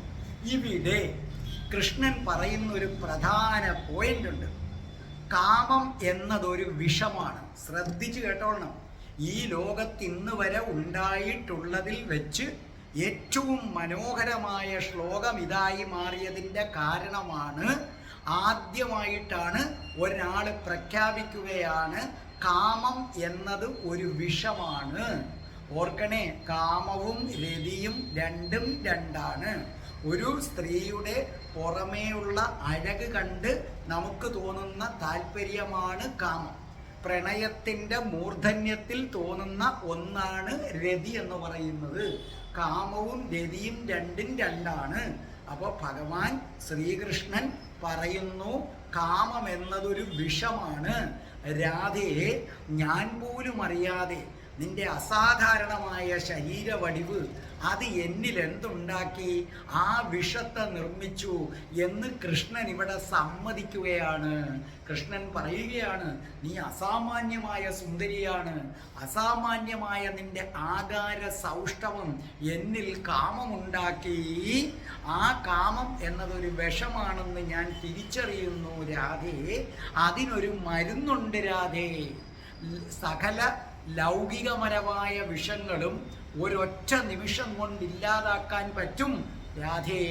ഇവിടെ കൃഷ്ണൻ പറയുന്ന ഒരു പ്രധാന പോയിന്റ് ഉണ്ട്. കാമം എന്നതൊരു വിഷമാണ്. ശ്രദ്ധിച്ചു കേട്ടോളണം. ഈ ലോകത്ത് ഇന്ന് വരെ ഉണ്ടായിട്ടുള്ളതിൽ വെച്ച് ഏറ്റവും മനോഹരമായ ശ്ലോകം ഇതായി മാറിയതിൻ്റെ കാരണമാണ് ആദ്യമായിട്ടാണ് ഒരാൾ പ്രഖ്യാപിക്കുകയാണ് കാമം എന്നത് ഒരു വിഷമാണ്. ഓർക്കണേ, കാമവും രതിയും രണ്ടും രണ്ടാണ്. ഒരു സ്ത്രീയുടെ പുറമേയുള്ള അഴക് കണ്ട് നമുക്ക് തോന്നുന്ന താല്പര്യമാണ് കാമം. പ്രണയത്തിൻ്റെ മൂർധന്യത്തിൽ തോന്നുന്ന ഒന്നാണ് രതി എന്ന് പറയുന്നത്. കാമവും രതിയും രണ്ടും രണ്ടാണ്. അപ്പോൾ ഭഗവാൻ ശ്രീകൃഷ്ണൻ പറയുന്നു, കാമം എന്നതൊരു വിഷമാണ്. രാധയെ, ഞാൻ പോലും അറിയാതെ നിന്റെ അസാധാരണമായ ശരീരവടിവ് അത് എന്നിൽ എന്തുണ്ടാക്കി, ആ വിഷത്തെ നിർമ്മിച്ചു എന്ന് കൃഷ്ണൻ ഇവിടെ സമ്മതിക്കുകയാണ്. കൃഷ്ണൻ പറയുകയാണ്, നീ അസാമാന്യമായ സുന്ദരിയാണ്, അസാമാന്യമായ നിന്റെ ആകാര സൗഷ്ഠവം എന്നിൽ കാമമുണ്ടാക്കി. ആ കാമം എന്നതൊരു വിഷമാണെന്ന് ഞാൻ തിരിച്ചറിയുന്നു രാധേ. അതിനൊരു മരുന്നുണ്ട് രാധേ. സകല ലൗകികപരമായ വിഷങ്ങളും ഒരൊറ്റ നിമിഷം കൊണ്ടില്ലാതാക്കാൻ പറ്റും രാധേ.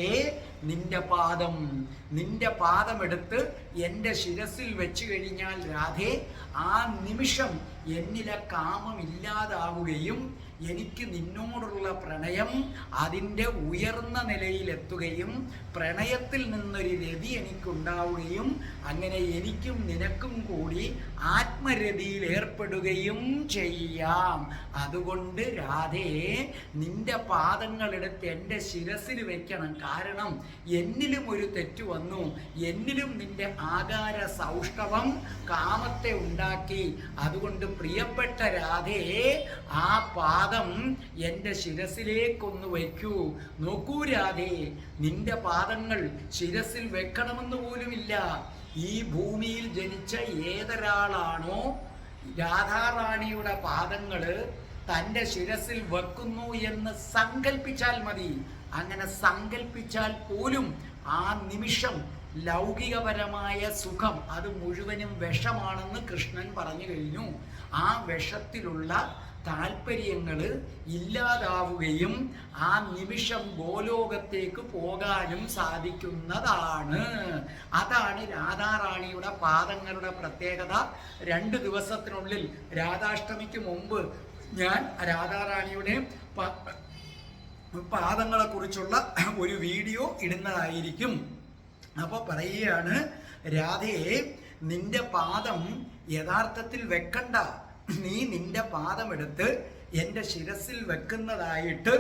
നിന്റെ പാദമെടുത്ത് എൻ്റെ ശിരസിൽ വെച്ച് കഴിഞ്ഞാൽ രാധേ, ആ നിമിഷം എന്നിലെ കാമം ഇല്ലാതാവുകയും എനിക്ക് നിന്നോടുള്ള പ്രണയം അതിൻ്റെ ഉയർന്ന നിലയിലെത്തുകയും പ്രണയത്തിൽ നിന്നൊരു രതി എനിക്കുണ്ടാവുകയും അങ്ങനെ എനിക്കും നിനക്കും കൂടി ആത്മരതിയിൽ ഏർപ്പെടുകയും ചെയ്യാം. അതുകൊണ്ട് രാധേ, നിന്റെ പാദങ്ങളെടുത്ത് എൻ്റെ ശിരസിൽ വെക്കണം. കാരണം എന്നിലും ഒരു തെറ്റ് വന്നു, എന്നിലും നിന്റെ ആകാര സൗഷ്ഠവം കാമത്തെ ഉണ്ടാക്കി. അതുകൊണ്ട് പ്രിയപ്പെട്ട രാധേ, ആ പാദം എൻ്റെ ശിരസിലേക്കൊന്ന് വയ്ക്കൂ. നോക്കൂ രാധേ, നിന്റെ പാദങ്ങൾ ശിരസിൽ വെക്കണമെന്ന് പോലുമില്ല. ഈ ഭൂമിയിൽ ജനിച്ച ഏതൊരാളാണോ രാധാറാണിയുടെ പാദങ്ങൾ തൻ്റെ ശിരസിൽ വെക്കുന്നു എന്ന് സങ്കല്പിച്ചാൽ മതി. അങ്ങനെ സങ്കല്പിച്ചാൽ പോലും ആ നിമിഷം ലൗകികപരമായ സുഖം അത് മുഴുവനും വിഷമാണെന്ന് കൃഷ്ണൻ പറഞ്ഞു കഴിഞ്ഞു. ആ വിഷത്തിലുള്ള താല്പര്യങ്ങൾ ഇല്ലാതാവുകയും ആ നിമിഷം ഗോലോകത്തേക്ക് പോകാനും സാധിക്കുന്നതാണ്. അതാണ് രാധാറാണിയുടെ പാദങ്ങളുടെ പ്രത്യേകത. 2 ദിവസത്തിനുള്ളിൽ രാധാഷ്ടമിക്ക് മുമ്പ് ഞാൻ രാധാറാണിയുടെ പാദങ്ങളെ കുറിച്ചുള്ള ഒരു വീഡിയോ ഇടുന്നതായിരിക്കും. അപ്പോൾ പറയുകയാണ്, രാധയെ, നിന്റെ പാദം യഥാർത്ഥത്തിൽ വെക്കണ്ട. നീ നിന്റെ പാദമെടുത്ത് എൻ്റെ ശിരസിൽ വെക്കുന്നതായിട്ട്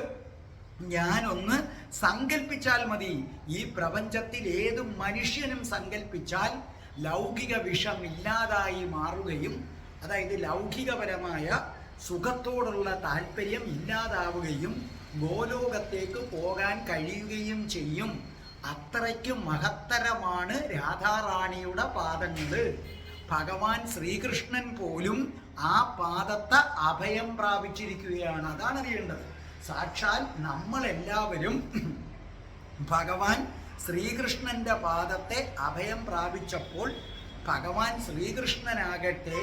ഞാനൊന്ന് സങ്കല്പിച്ചാൽ മതി. ഈ പ്രപഞ്ചത്തിൽ ഏത് മനുഷ്യനും സങ്കല്പിച്ചാൽ ലൗകിക വിഷം ഇല്ലാതായി മാറുകയും, അതായത് ലൗകികപരമായ സുഖത്തോടുള്ള താല്പര്യം ഇല്ലാതാവുകയും ഗോലോകത്തേക്ക് പോകാൻ കഴിയുകയും ചെയ്യും. അത്രയ്ക്ക് മഹത്തരമാണ് രാധാറാണിയുടെ പാദങ്ങൾ. ഭഗവാൻ ശ്രീകൃഷ്ണൻ പോലും ആ പാദത്തെ അഭയം പ്രാപിച്ചിരിക്കുകയാണ്. അതാണ് അറിയേണ്ടത്. സാക്ഷാൽ നമ്മളെല്ലാവരും ഭഗവാൻ ശ്രീകൃഷ്ണന്റെ പാദത്തെ അഭയം പ്രാപിച്ചപ്പോൾ ഭഗവാൻ ശ്രീകൃഷ്ണനാകട്ടെ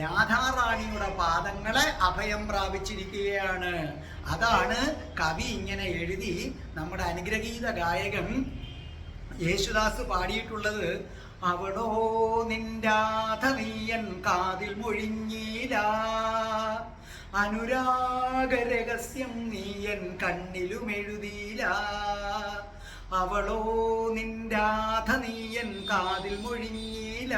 രാധാറാണിയുടെ പാദങ്ങളെ അഭയം പ്രാപിച്ചിരിക്കുകയാണ്. അതാണ് കവി ഇങ്ങനെ എഴുതി നമ്മുടെ അനുഗ്രഹീത ഗായകൻ യേശുദാസ് പാടിയിട്ടുള്ളത്. അവളോ നിന്റാധനീയൻ കാതിൽ മൊഴിഞ്ഞീല, അനുരാഗരഹസ്യം നീയൻ കണ്ണിലുമെഴുതീല. അവളോ നിന്റാധനീയൻ കാതിൽ മൊഴിഞ്ഞീല,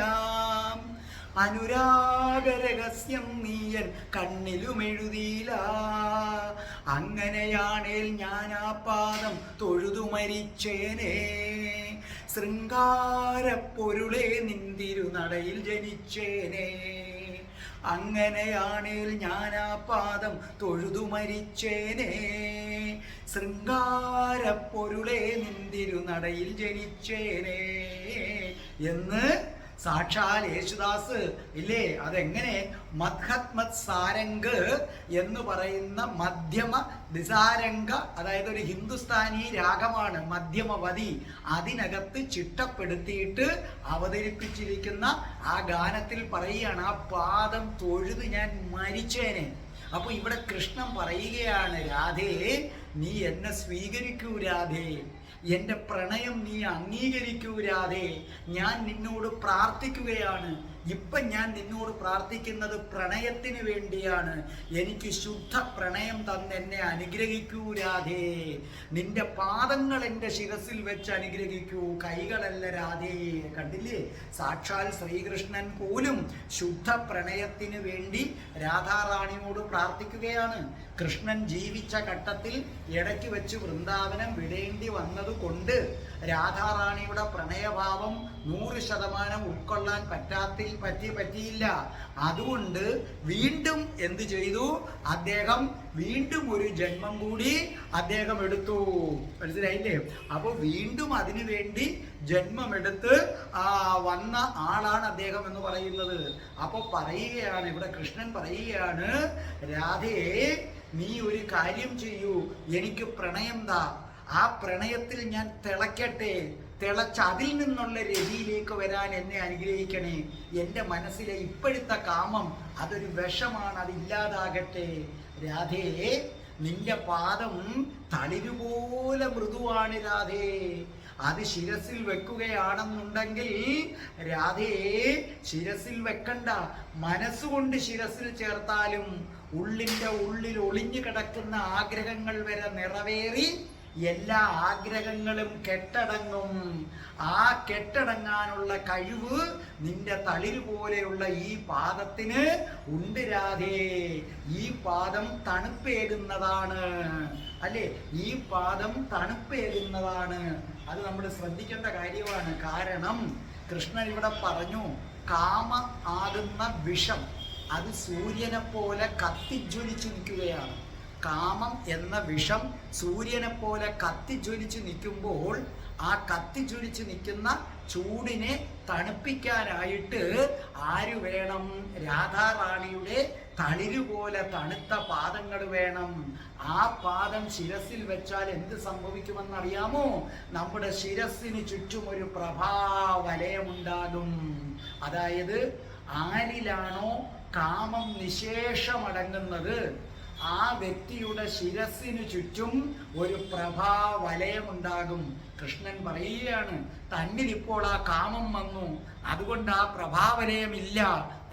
അനുരാഗരഹസ്യം നീയൻ കണ്ണിലുമെഴുതീല. അങ്ങനെയാണേൽ ഞാൻ ആ പാദം തൊഴുതു മരിച്ചേനേ, ശൃംഗാരപ്പൊരുളെ നിന്തിരുനടയിൽ ജനിച്ചേനേ. അങ്ങനെയാണേൽ ഞാൻ ആ പാദം തൊഴുതു മരിച്ചേനേ, ശൃംഗാരപ്പൊരുളെ നിന്തിരുനടയിൽ ജനിച്ചേനേ എന്ന് സാക്ഷാൽ യേശുദാസ് ഇല്ലേ. അതെങ്ങനെ? മദ്ഹത്മത് സാരംഗ് എന്ന് പറയുന്ന മധ്യമ ദിസാരംഗ, അതായത് ഒരു ഹിന്ദുസ്ഥാനി രാഗമാണ് മധ്യമവതി. അതിനകത്ത് ചിട്ടപ്പെടുത്തിയിട്ട് അവതരിപ്പിച്ചിരിക്കുന്ന ആ ഗാനത്തിൽ പറയുകയാണ്, ആ പാദം തൊഴുത് ഞാൻ മരിച്ചേനെ. അപ്പൊ ഇവിടെ കൃഷ്ണൻ പറയുകയാണ്, രാധേ, നീ എന്നെ സ്വീകരിക്കൂ രാധേ, എൻ്റെ പ്രണയം നീ അംഗീകരിക്കൂ രാധേ. ഞാൻ നിന്നോട് പ്രാർത്ഥിക്കുകയാണ്, ഇപ്പം ഞാൻ നിന്നോട് പ്രാർത്ഥിക്കുന്നത് പ്രണയത്തിന് വേണ്ടിയാണ്. എനിക്ക് ശുദ്ധ പ്രണയം തന്ന് എന്നെ അനുഗ്രഹിക്കൂ രാധേ. നിന്റെ പാദങ്ങൾ എൻ്റെ ശിരസിൽ വെച്ച് അനുഗ്രഹിക്കൂ, കൈകളല്ല രാധേ. കണ്ടില്ലേ, സാക്ഷാൽ ശ്രീകൃഷ്ണൻ പോലും ശുദ്ധ പ്രണയത്തിന് വേണ്ടി രാധാറാണിയോട് പ്രാർത്ഥിക്കുകയാണ്. കൃഷ്ണൻ ജീവിച്ച ഘട്ടത്തിൽ ഇടയ്ക്ക് വെച്ച് വൃന്ദാവനം വിടേണ്ടി വന്നതുകൊണ്ട് രാധാറാണിയുടെ പ്രണയഭാവം 100% ഉൾക്കൊള്ളാൻ പറ്റിയില്ല. അതുകൊണ്ട് വീണ്ടും എന്ത് ചെയ്തു? അദ്ദേഹം വീണ്ടും ഒരു ജന്മം കൂടി അദ്ദേഹം എടുത്തു. മനസ്സിലായില്ലേ? അപ്പോൾ വീണ്ടും അതിനു വേണ്ടി ജന്മമെടുത്ത് വന്ന ആളാണ് അദ്ദേഹം എന്ന് പറയുന്നത്. അപ്പോൾ പറയുകയാണ്, ഇവിടെ കൃഷ്ണൻ പറയുകയാണ്, രാധേ നീ ഒരു കാര്യം ചെയ്യൂ, എനിക്ക് പ്രണയം താ, ആ പ്രണയത്തിൽ ഞാൻ തിളക്കട്ടെ, തിളച്ച് അതിൽ നിന്നുള്ള രതിയിലേക്ക് വരാൻ എന്നെ അനുഗ്രഹിക്കണേ. എൻ്റെ മനസ്സിലെ ഇപ്പോഴത്തെ കാമം അതൊരു വിഷമാണ്, അതില്ലാതാകട്ടെ. രാധേ നിന്റെ പാദം തളിരുപോലെ മൃദുവാണ് രാധേ. അത് ശിരസിൽ വെക്കുകയാണെന്നുണ്ടെങ്കിൽ രാധേ ശിരസിൽ വെക്കണ്ട, മനസ്സുകൊണ്ട് ശിരസിൽ ചേർത്താലും ഉള്ളിൻ്റെ ഉള്ളിൽ ഒളിഞ്ഞു കിടക്കുന്ന ആഗ്രഹങ്ങൾ വരെ നിറവേറി എല്ലാ ആഗ്രഹങ്ങളും കെട്ടടങ്ങും. ആ കെട്ടടങ്ങാനുള്ള കഴിവ് നിന്റെ തളിര് പോലെയുള്ള ഈ പാദത്തിന് ഉണ്ട് രാധേ. ഈ പാദം തണുപ്പേകുന്നതാണ്, അല്ലേ? ഈ പാദം തണുപ്പേകുന്നതാണ്. അത് നമ്മൾ ശ്രദ്ധിക്കേണ്ട കാര്യമാണ്. കാരണം കൃഷ്ണൻ ഇവിടെ പറഞ്ഞു, കാമ ആകുന്ന വിഷം അത് സൂര്യനെ പോലെ കത്തിജ്വലിച്ചു നിൽക്കുകയാണ്. കാമം എന്ന വിഷം സൂര്യനെ പോലെ കത്തിജ്വലിച്ച് നിൽക്കുമ്പോൾ ആ കത്തിജ്വലിച്ച് നിൽക്കുന്ന ചൂടിനെ തണുപ്പിക്കാനായിട്ട് ആര് വേണം? രാധാറാണിയുടെ തളിരുപോലെ തണുത്ത പാദങ്ങൾ വേണം. ആ പാദം ശിരസിൽ വെച്ചാൽ എന്ത് സംഭവിക്കുമെന്നറിയാമോ? നമ്മുടെ ശിരസിന് ചുറ്റും ഒരു പ്രഭാവലയമുണ്ടാകും. അതായത് ആരിലാണോ കാമം നിശേഷമടങ്ങുന്നത് ആ വ്യക്തിയുടെ ശിരസിനു ചുറ്റും ഒരു പ്രഭാവലയമുണ്ടാകും. കൃഷ്ണൻ പറയുകയാണ്, തന്നിലിപ്പോൾ ആ കാമം വന്നു, അതുകൊണ്ട് ആ പ്രഭാവലയമില്ല.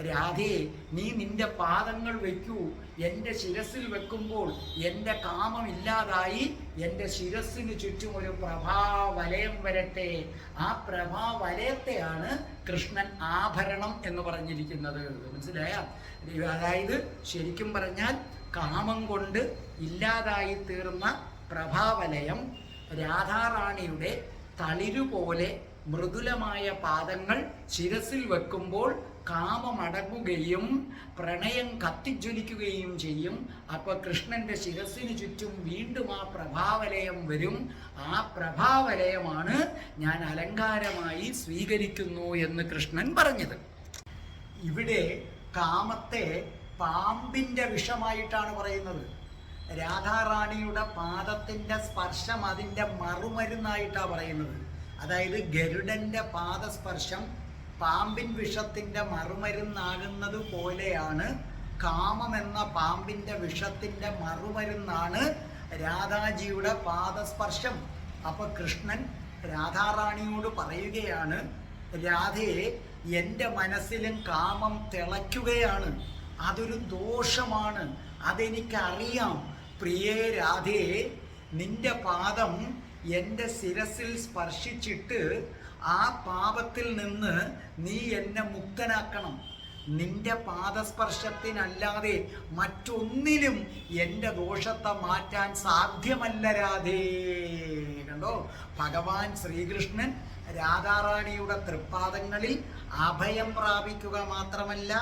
രാധേ നീ നിന്റെ പാദങ്ങൾ വയ്ക്കൂ, എൻ്റെ ശിരസിൽ വെക്കുമ്പോൾ എൻ്റെ കാമം ഇല്ലാതായി എൻ്റെ ശിരസിന് ചുറ്റും ഒരു പ്രഭാവലയം വരട്ടെ. ആ പ്രഭാവലയത്തെയാണ് കൃഷ്ണൻ ആഭരണം എന്ന് പറഞ്ഞിരിക്കുന്നത്. മനസ്സിലായ? അതായത് ശരിക്കും പറഞ്ഞാൽ കാമം കൊണ്ട് ഇല്ലാതായി തീർന്ന പ്രഭാവലയം രാധാറാണിയുടെ തളിരുപോലെ മൃദുലമായ പാദങ്ങൾ ശിരസിൽ വെക്കുമ്പോൾ കാമമടങ്ങുകയും പ്രണയം കത്തിജ്വലിക്കുകയും ചെയ്യും. അപ്പൊ കൃഷ്ണന്റെ ശിരസിന് ചുറ്റും വീണ്ടും ആ പ്രഭാവലയം വരും. ആ പ്രഭാവലയമാണ് ഞാൻ അലങ്കാരമായി സ്വീകരിക്കുന്നു എന്ന് കൃഷ്ണൻ പറഞ്ഞത്. ഇവിടെ കാമത്തെ പാമ്പിന്റെ വിഷമായിട്ടാണ് പറയുന്നത്. രാധാറാണിയുടെ പാദത്തിന്റെ സ്പർശം അതിൻ്റെ മറുമരുന്നായിട്ടാണ് പറയുന്നത്. അതായത് ഗരുഡന്റെ പാദസ്പർശം പാമ്പിൻ വിഷത്തിന്റെ മറുമരുന്നാകുന്നത് പോലെയാണ് കാമം എന്ന പാമ്പിന്റെ വിഷത്തിന്റെ മറുമരുന്നാണ് രാധാജിയുടെ പാദസ്പർശം. അപ്പൊ കൃഷ്ണൻ രാധാറാണിയോട് പറയുകയാണ്, രാധേ എൻ്റെ മനസ്സിലും കാമം തിളയ്ക്കുകയാണ്, അതൊരു ദോഷമാണ്, അതെനിക്കറിയാം. പ്രിയേ രാധേ നിന്റെ പാദം എൻ്റെ ശിരസിൽ സ്പർശിച്ചിട്ട് ആ പാപത്തിൽ നിന്ന് നീ എന്നെ മുക്തനാക്കണം. നിന്റെ പാദസ്പർശത്തിനല്ലാതെ മറ്റൊന്നിലും എൻ്റെ ദോഷത്തെ മാറ്റാൻ സാധ്യമല്ല രാധേ. കണ്ടോ, ഭഗവാൻ ശ്രീകൃഷ്ണൻ രാധാറാണിയുടെ തൃപ്പാദങ്ങളിൽ അഭയം പ്രാപിക്കുക മാത്രമല്ല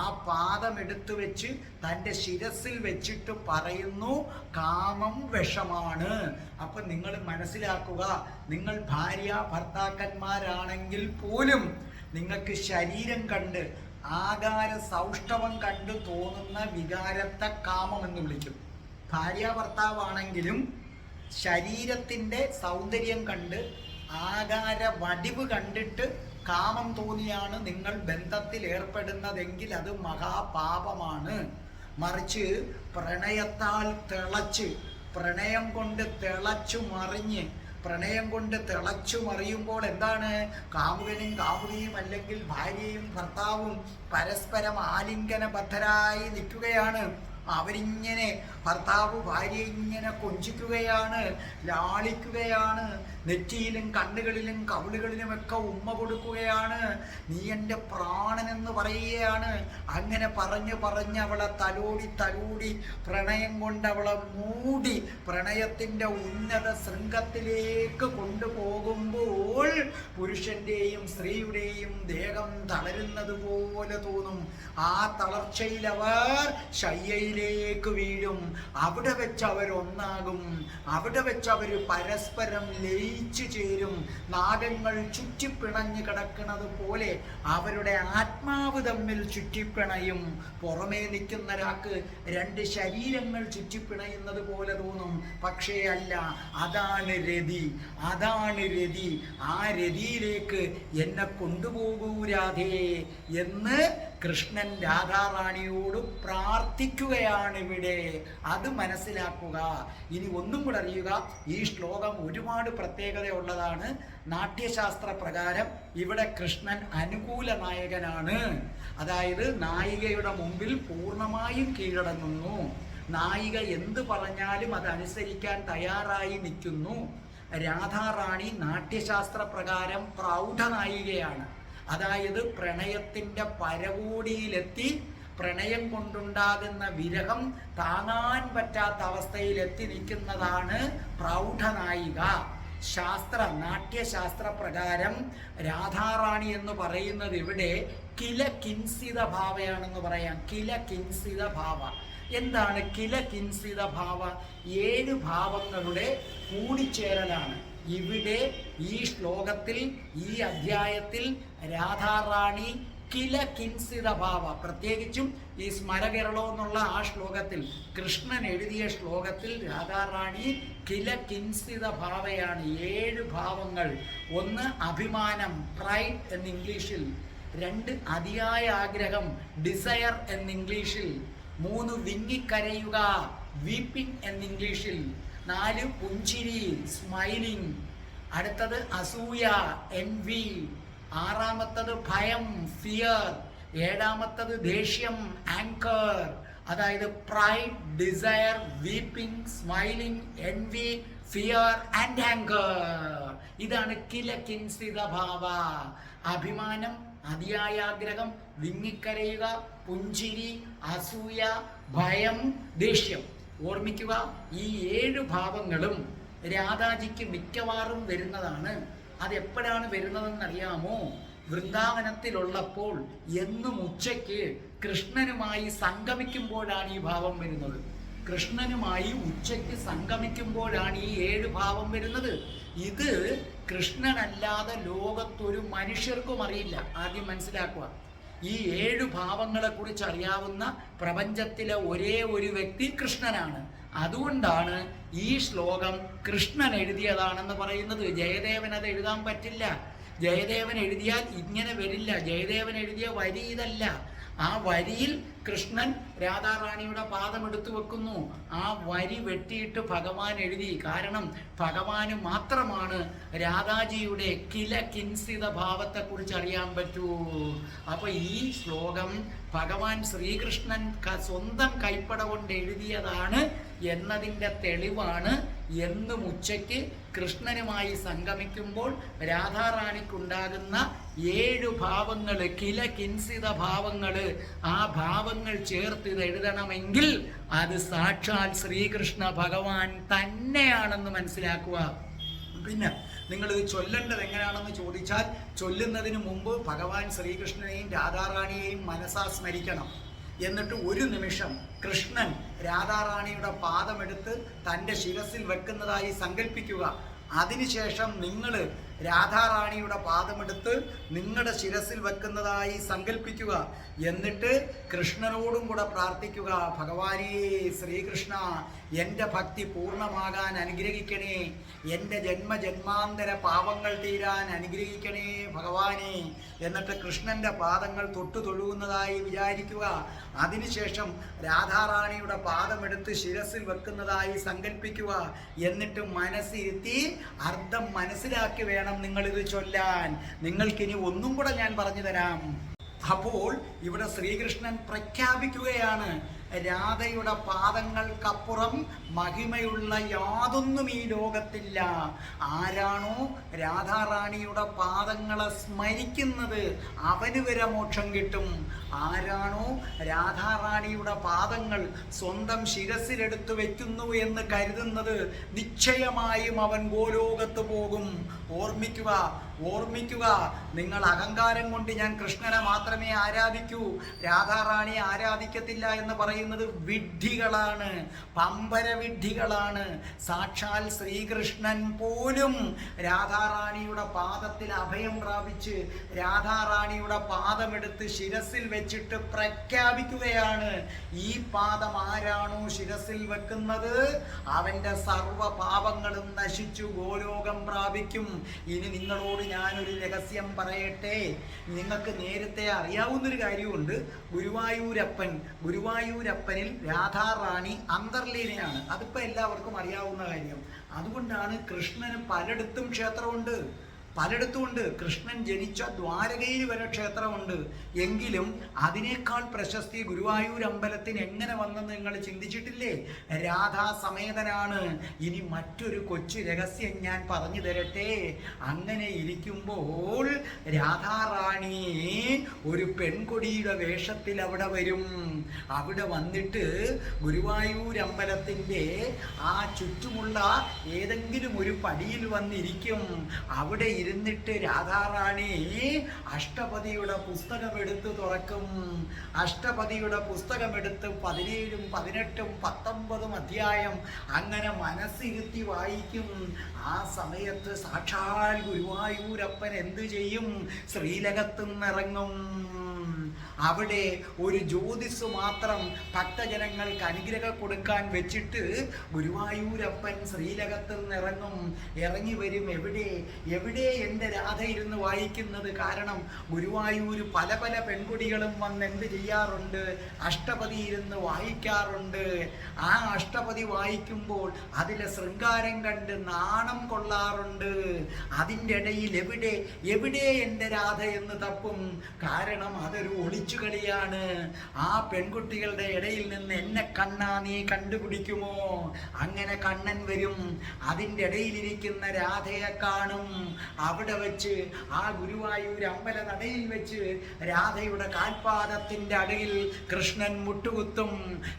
ആ പാദമെടുത്തു വെച്ച് തൻ്റെ ശിരസിൽ വെച്ചിട്ട് പറയുന്നു, കാമം വിഷമാണ്. അപ്പൊ നിങ്ങൾ മനസ്സിലാക്കുക, നിങ്ങൾ ഭാര്യ ഭർത്താക്കന്മാരാണെങ്കിൽ പോലും നിങ്ങൾക്ക് ശരീരം കണ്ട് ആകാര സൗഷ്ഠവം കണ്ട് തോന്നുന്ന വികാരത്തെ കാമം എന്ന് വിളിക്കും. ഭാര്യ ഭർത്താവാണെങ്കിലും ശരീരത്തിൻ്റെ സൗന്ദര്യം കണ്ട് ആകാര വടിവ് കണ്ടിട്ട് കാമം തോന്നിയാണ് നിങ്ങൾ ബന്ധത്തിൽ ഏർപ്പെടുന്നതെങ്കിൽ അത് മഹാപാപമാണ്. മറിച്ച് പ്രണയത്താൽ തിളച്ച്, പ്രണയം കൊണ്ട് തിളച്ചു മറിഞ്ഞ് പ്രണയം കൊണ്ട് തിളച്ചു മറിയുമ്പോൾ എന്താണ്? കാമുകനും കാമുകിയും അല്ലെങ്കിൽ ഭാര്യയും ഭർത്താവും പരസ്പരം ആലിംഗനബദ്ധരായി നിൽക്കുകയാണ്. അവരിങ്ങനെ ഭർത്താവ് ഭാര്യ ഇങ്ങനെ കൊഞ്ചിക്കുകയാണ്, ലാളിക്കുകയാണ്, നെറ്റിയിലും കണ്ണുകളിലും കവിളുകളിലുമൊക്കെ ഉമ്മ കൊടുക്കുകയാണ്. നീ എൻ്റെ പ്രാണനെന്ന് പറയുകയാണ്. അങ്ങനെ പറഞ്ഞ് അവളെ തലോടി പ്രണയം കൊണ്ട് അവളെ മൂടി പ്രണയത്തിൻ്റെ ഉന്നത ശൃംഗത്തിലേക്ക് കൊണ്ടുപോകുമ്പോൾ പുരുഷൻ്റെയും സ്ത്രീയുടെയും ദേഹം തളരുന്നത് പോലെ തോന്നും. ആ തളർച്ചയിൽ അവർ ശയ്യയിലേക്ക് വീഴും. അവിടെ വെച്ച് അവരൊന്നാകും. അവിടെ വെച്ച് അവർ പരസ്പരം ലയിച്ചു ചേരും. നാഗങ്ങൾ ചുറ്റിപ്പിണഞ്ഞ് കിടക്കുന്നത് പോലെ അവരുടെ ആത്മാവ് തമ്മിൽ ചുറ്റിപ്പിണയും. പുറമേ നിൽക്കുന്ന ഒരാൾക്ക് രണ്ട് ശരീരങ്ങൾ ചുറ്റിപ്പിണയുന്നത് പോലെ തോന്നും. പക്ഷേ അല്ല, അതാണ് രതി. ആ രതിയിലേക്ക് എന്നെ കൊണ്ടുപോകൂ രാധേ എന്ന് കൃഷ്ണൻ രാധാറാണിയോട് പ്രാർത്ഥിക്കുകയാണ് ഇവിടെ. അത് മനസ്സിലാക്കുക. ഇനി ഒന്നും കൂടെ അറിയുക, ഈ ശ്ലോകം ഒരുപാട് പ്രത്യേകതയുള്ളതാണ്. നാട്യശാസ്ത്ര പ്രകാരം ഇവിടെ കൃഷ്ണൻ അനുകൂല നായകനാണ്. അതായത് നായികയുടെ മുമ്പിൽ പൂർണ്ണമായും കീഴടങ്ങുന്നു. നായിക എന്ത് പറഞ്ഞാലും അതനുസരിക്കാൻ തയ്യാറായി നിൽക്കുന്നു. രാധാറാണി നാട്യശാസ്ത്ര പ്രകാരം പ്രൗഢ നായികയാണ്. അതായത് പ്രണയത്തിൻ്റെ പരകോടിയിലെത്തി പ്രണയം കൊണ്ടുണ്ടാകുന്ന വിരഹം താങ്ങാൻ പറ്റാത്ത അവസ്ഥയിൽ എത്തി നിൽക്കുന്നതാണ് പ്രൗഢനായിക. നാട്യശാസ്ത്ര പ്രകാരം രാധാറാണി എന്ന് പറയുന്നത് ഇവിടെ കില കിൻസിത ഭാവയാണെന്ന് പറയാം. കില കിൻസിത ഭാവ. എന്താണ് കില കിൻസിത ഭാവ? 7 ഭാവങ്ങളുടെ കൂടിച്ചേരലാണ്. ഇവിടെ ഈ ശ്ലോകത്തിൽ, ഈ അധ്യായത്തിൽ രാധാറാണി കില കിൻസിത ഭാവ, പ്രത്യേകിച്ചും ഈ സ്മരകേരളം എന്നുള്ള ആ ശ്ലോകത്തിൽ, കൃഷ്ണൻ എഴുതിയ ശ്ലോകത്തിൽ രാധാറാണി കില കിൻസിത ഭാവയാണ്. 7 ഭാവങ്ങൾ. 1 അഭിമാനം, പ്രൈഡ് എന്ന് ഇംഗ്ലീഷിൽ. 2 അതിയായ ആഗ്രഹം, ഡിസയർ എന്ന് ഇംഗ്ലീഷിൽ. 3 വിങ്ങിക്കരയുക, വീപ്പിംഗ് എന്ന് ഇംഗ്ലീഷിൽ. 4 പുഞ്ചിരി, സ്മൈലിംഗ്. അടുത്തത് അസൂയ, എൻവി. 6ാമത്തത് ഭയം, ഫിയർ. 7ാമത്തത് ദേഷ്യം, ആങ്കർ. അതായത് pride, desire, weeping, smiling, envy, fear and anger. ഇതാണ് കില കിൻസിത ഭാവ. അഭിമാനം, അതിയായ ആഗ്രഹം, വിങ്ങിക്കരയുക, പുഞ്ചിരി, അസൂയ, ഭയം, ദേഷ്യം. ഓർമ്മിക്കുക, ഈ 7 ഭാവങ്ങളും രാധാജിക്ക് മിക്കവാറും വരുന്നതാണ്. അതെപ്പോഴാണ് വരുന്നതെന്നറിയാമോ? വൃന്ദാവനത്തിലുള്ളപ്പോൾ എന്നും ഉച്ചയ്ക്ക് കൃഷ്ണനുമായി സംഗമിക്കുമ്പോഴാണ് ഈ ഭാവം വരുന്നത്. കൃഷ്ണനുമായി ഉച്ചയ്ക്ക് സംഗമിക്കുമ്പോഴാണ് ഈ 7 ഭാവം വരുന്നത്. ഇത് കൃഷ്ണനല്ലാതെ ലോകത്തൊരു മനുഷ്യർക്കും അറിയില്ല. ആദ്യം മനസ്സിലാക്കുക, ഈ 7 ഭാവങ്ങളെ കുറിച്ച് അറിയാവുന്ന പ്രപഞ്ചത്തിലെ ഒരേ ഒരു വ്യക്തി കൃഷ്ണനാണ്. അതുകൊണ്ടാണ് ഈ ശ്ലോകം കൃഷ്ണൻ എഴുതിയതാണെന്ന് പറയുന്നത്. ജയദേവൻ അത് എഴുതാൻ പറ്റില്ല. ജയദേവൻ എഴുതിയാൽ ഇങ്ങനെ വരില്ല. ജയദേവൻ എഴുതിയ വരി ഇതല്ല. ആ വരിയിൽ കൃഷ്ണൻ രാധാറാണിയുടെ പാദം എടുത്തു വെക്കുന്നു. ആ വരി വെട്ടിയിട്ട് ഭഗവാൻ എഴുതി. കാരണം ഭഗവാന് മാത്രമാണ് രാധാജിയുടെ കില കിൻസിത ഭാവത്തെക്കുറിച്ച് അറിയാൻ പറ്റൂ. അപ്പൊ ഈ ശ്ലോകം ഭഗവാൻ ശ്രീകൃഷ്ണൻ സ്വന്തം കൈപ്പട കൊണ്ട് എഴുതിയതാണ് എന്നതിൻ്റെ തെളിവാണ് എന്നും ഉച്ചയ്ക്ക് കൃഷ്ണനുമായി സംഗമിക്കുമ്പോൾ രാധാറാണിക്കുണ്ടാകുന്ന 7 ഭാവങ്ങൾ, കില കിൻസിത ഭാവങ്ങൾ. ആ ഭാവങ്ങൾ ചേർത്ത് ഇത് എഴുതണമെങ്കിൽ അത് സാക്ഷാൽ ശ്രീകൃഷ്ണ ഭഗവാൻ തന്നെയാണെന്ന് മനസ്സിലാക്കുക. പിന്നെ നിങ്ങളിത് ചൊല്ലേണ്ടത് എങ്ങനെയാണെന്ന് ചോദിച്ചാൽ, ചൊല്ലുന്നതിന് മുമ്പ് ഭഗവാൻ ശ്രീകൃഷ്ണനെയും രാധാറാണിയെയും മനസാ സ്മരിക്കണം. എന്നിട്ട് ഒരു നിമിഷം കൃഷ്ണൻ രാധാറാണിയുടെ പാദമെടുത്ത് തൻ്റെ ശിരസിൽ വെക്കുന്നതായി സങ്കല്പിക്കുക. അതിനുശേഷം നിങ്ങൾ രാധാറാണിയുടെ പാദമെടുത്ത് നിങ്ങളുടെ ശിരസിൽ വെക്കുന്നതായി സങ്കല്പിക്കുക. എന്നിട്ട് കൃഷ്ണനോടും കൂടെ പ്രാർത്ഥിക്കുക, ഭഗവാനേ ശ്രീകൃഷ്ണ, എൻ്റെ ഭക്തി പൂർണ്ണമാകാൻ അനുഗ്രഹിക്കണേ, എൻ്റെ ജന്മജന്മാന്തര പാപങ്ങൾ തീരാൻ അനുഗ്രഹിക്കണേ ഭഗവാനെ. എന്നിട്ട് കൃഷ്ണൻ്റെ പാദങ്ങൾ തൊട്ടു തൊഴുകുന്നതായി വിചാരിക്കുക. അതിനുശേഷം രാധാറാണിയുടെ പാദമെടുത്ത് ശിരസിൽ വെക്കുന്നതായി സങ്കല്പിക്കുക. എന്നിട്ട് മനസ്സിരുത്തി അർത്ഥം മനസ്സിലാക്കി വേണം നിങ്ങളിത് ചൊല്ലാൻ. നിങ്ങൾക്കിനി ഒന്നും കൂടെ ഞാൻ പറഞ്ഞു തരാം. അപ്പോൾ ഇവിടെ ശ്രീകൃഷ്ണൻ പ്രഖ്യാപിക്കുകയാണ്, രാധയുടെ പാദങ്ങൾക്കപ്പുറം മഹിമയുള്ള യാതൊന്നും ഈ ലോകത്തില്ല. ആരാണോ രാധാറാണിയുടെ പാദങ്ങളെ സ്മരിക്കുന്നത് അവന് വരെ മോക്ഷം കിട്ടും. ആരാണോ രാധാറാണിയുടെ പാദങ്ങൾ സ്വന്തം ശിരസിലെടുത്ത് വെക്കുന്നു എന്ന് കരുതുന്നത് നിശ്ചയമായും അവൻ ഗോലോകത്ത് പോകും. ഓർമ്മിക്കുക, ഓർമ്മിക്കുക, നിങ്ങൾ അഹങ്കാരം കൊണ്ട് ഞാൻ കൃഷ്ണനെ മാത്രമേ ആരാധിക്കൂ, രാധാറാണിയെ ആരാധിക്കത്തില്ല എന്ന് പറയുന്നത് വിഡ്ഢികളാണ്, പമ്പര വിഡ്ഢികളാണ്. സാക്ഷാൽ ശ്രീകൃഷ്ണൻ പോലും രാധാറാണിയുടെ പാദത്തിൽ അഭയം പ്രാപിച്ച് രാധാറാണിയുടെ പാദമെടുത്ത് ശിരസിൽ വെച്ചിട്ട് പ്രഖ്യാപിക്കുകയാണ്, ഈ പാദം ആരാണോ ശിരസിൽ വെക്കുന്നത് അവൻ്റെ സർവ പാപങ്ങളും നശിച്ചു ഗോലോകം പ്രാപിക്കും. ഇനി നിങ്ങളോട് ഞാനൊരു രഹസ്യം പറയട്ടെ. നിങ്ങൾക്ക് നേരത്തെ അറിയാവുന്നൊരു കാര്യമുണ്ട്, ഗുരുവായൂരപ്പനിൽ രാധാറാണി അന്തർലീനയാണ്. അതിപ്പോൾ എല്ലാവർക്കും അറിയാവുന്ന കാര്യം. അതുകൊണ്ടാണ് കൃഷ്ണന് പലയിടത്തും ക്ഷേത്രമുണ്ട്, പലയിടത്തുമുണ്ട്. കൃഷ്ണൻ ജനിച്ച ദ്വാരകയിൽ വരെ ക്ഷേത്രമുണ്ട്. എങ്കിലും അതിനേക്കാൾ പ്രശസ്തി ഗുരുവായൂർ അമ്പലത്തിന് എങ്ങനെ വന്നെന്ന് നിങ്ങൾ ചിന്തിച്ചിട്ടില്ലേ? രാധാസമേതനാണ്. ഇനി മറ്റൊരു കൊച്ചു രഹസ്യം ഞാൻ പറഞ്ഞു തരട്ടെ. അങ്ങനെ ഇരിക്കുമ്പോൾ രാധാറാണി ഒരു പെൺകൊടിയുടെ വേഷത്തിൽ അവിടെ വരും. അവിടെ വന്നിട്ട് ഗുരുവായൂർ അമ്പലത്തിൻ്റെ ആ ചുറ്റുമുള്ള ഏതെങ്കിലും ഒരു പടിയിൽ വന്നിരിക്കും. അവിടെ ഇരുന്നിട്ട് രാധാറാണി അഷ്ടപതിയുടെ പുസ്തകമെടുത്ത് തുറക്കും. അഷ്ടപതിയുടെ പുസ്തകമെടുത്ത് 17, 18, 19 അധ്യായം അങ്ങനെ മനസ്സിരുത്തി വായിക്കും. ആ സമയത്ത് സാക്ഷാൽ ഗുരുവായൂരപ്പൻ എന്തു ചെയ്യും? ശ്രീലകത്ത് നിന്നിറങ്ങും. അവിടെ ഒരു ജ്യോതിസ് മാത്രം ഭക്തജനങ്ങൾക്ക് അനുഗ്രഹം കൊടുക്കാൻ വെച്ചിട്ട് ഗുരുവായൂരപ്പൻ ശ്രീലകത്ത് നിന്നിറങ്ങും. ഇറങ്ങി വരും. എവിടെ എൻ്റെ രാധ ഇരുന്ന് വായിക്കുന്നത്? കാരണം ഗുരുവായൂർ പല പല പെൺകുടികളും വന്ന് എന്ത് ചെയ്യാറുണ്ട്? അഷ്ടപതി ഇരുന്ന് വായിക്കാറുണ്ട്. ആ അഷ്ടപതി വായിക്കുമ്പോൾ അതിലെ ശൃംഗാരം കണ്ട് നാണം കൊള്ളാറുണ്ട്. അതിൻ്റെ ഇടയിൽ എവിടെ എൻ്റെ രാധ എന്ന് തപ്പും. കാരണം അതൊരു ഒളിച്ചുകളിയാണ്. ആ പെൺകുട്ടികളുടെ ഇടയിൽ നിന്ന് എന്നെ കണ്ണാ നീ കണ്ടുപിടിക്കുമോ? അങ്ങനെ കണ്ണൻ വരും. അതിൻ്റെ ഇടയിലിരിക്കുന്ന രാധയെ കാണും. അവിടെ വെച്ച് ആ ഗുരുവായൂർ അമ്പല നടയിൽ വെച്ച് രാധയുടെ കാൽപാദത്തിൻ്റെ അടിയിൽ കൃഷ്ണൻ മുട്ടുകുത്തും.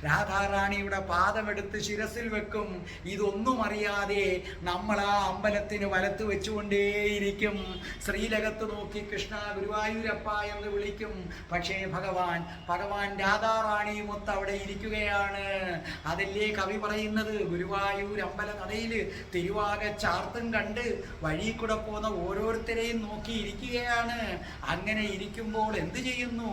രാധാറാണിയുടെ പാദമെടുത്ത് ശിരസിൽ വെക്കും. ഇതൊന്നും അറിയാതെ നമ്മൾ ആ അമ്പലത്തിന് വലത്ത് വെച്ചുകൊണ്ടേയിരിക്കും. ശ്രീലകത്ത് നോക്കി കൃഷ്ണ ഗുരുവായൂരപ്പ എന്ന് വിളിക്കും. പക്ഷേ ഭഗവാൻ രാധാറാണിയുമൊത്ത് അവിടെ ഇരിക്കുകയാണ്. അതല്ലേ കവി പറയുന്നത്? ഗുരുവായൂർ അമ്പല നടയിൽ തിരുവാക ചാർത്തും കണ്ട് വഴി കൂടെ പോകുന്ന ഓരോരുത്തരെയും നോക്കിയിരിക്കുകയാണ്. അങ്ങനെ ഇരിക്കുമ്പോൾ എന്ത് ചെയ്യുന്നു?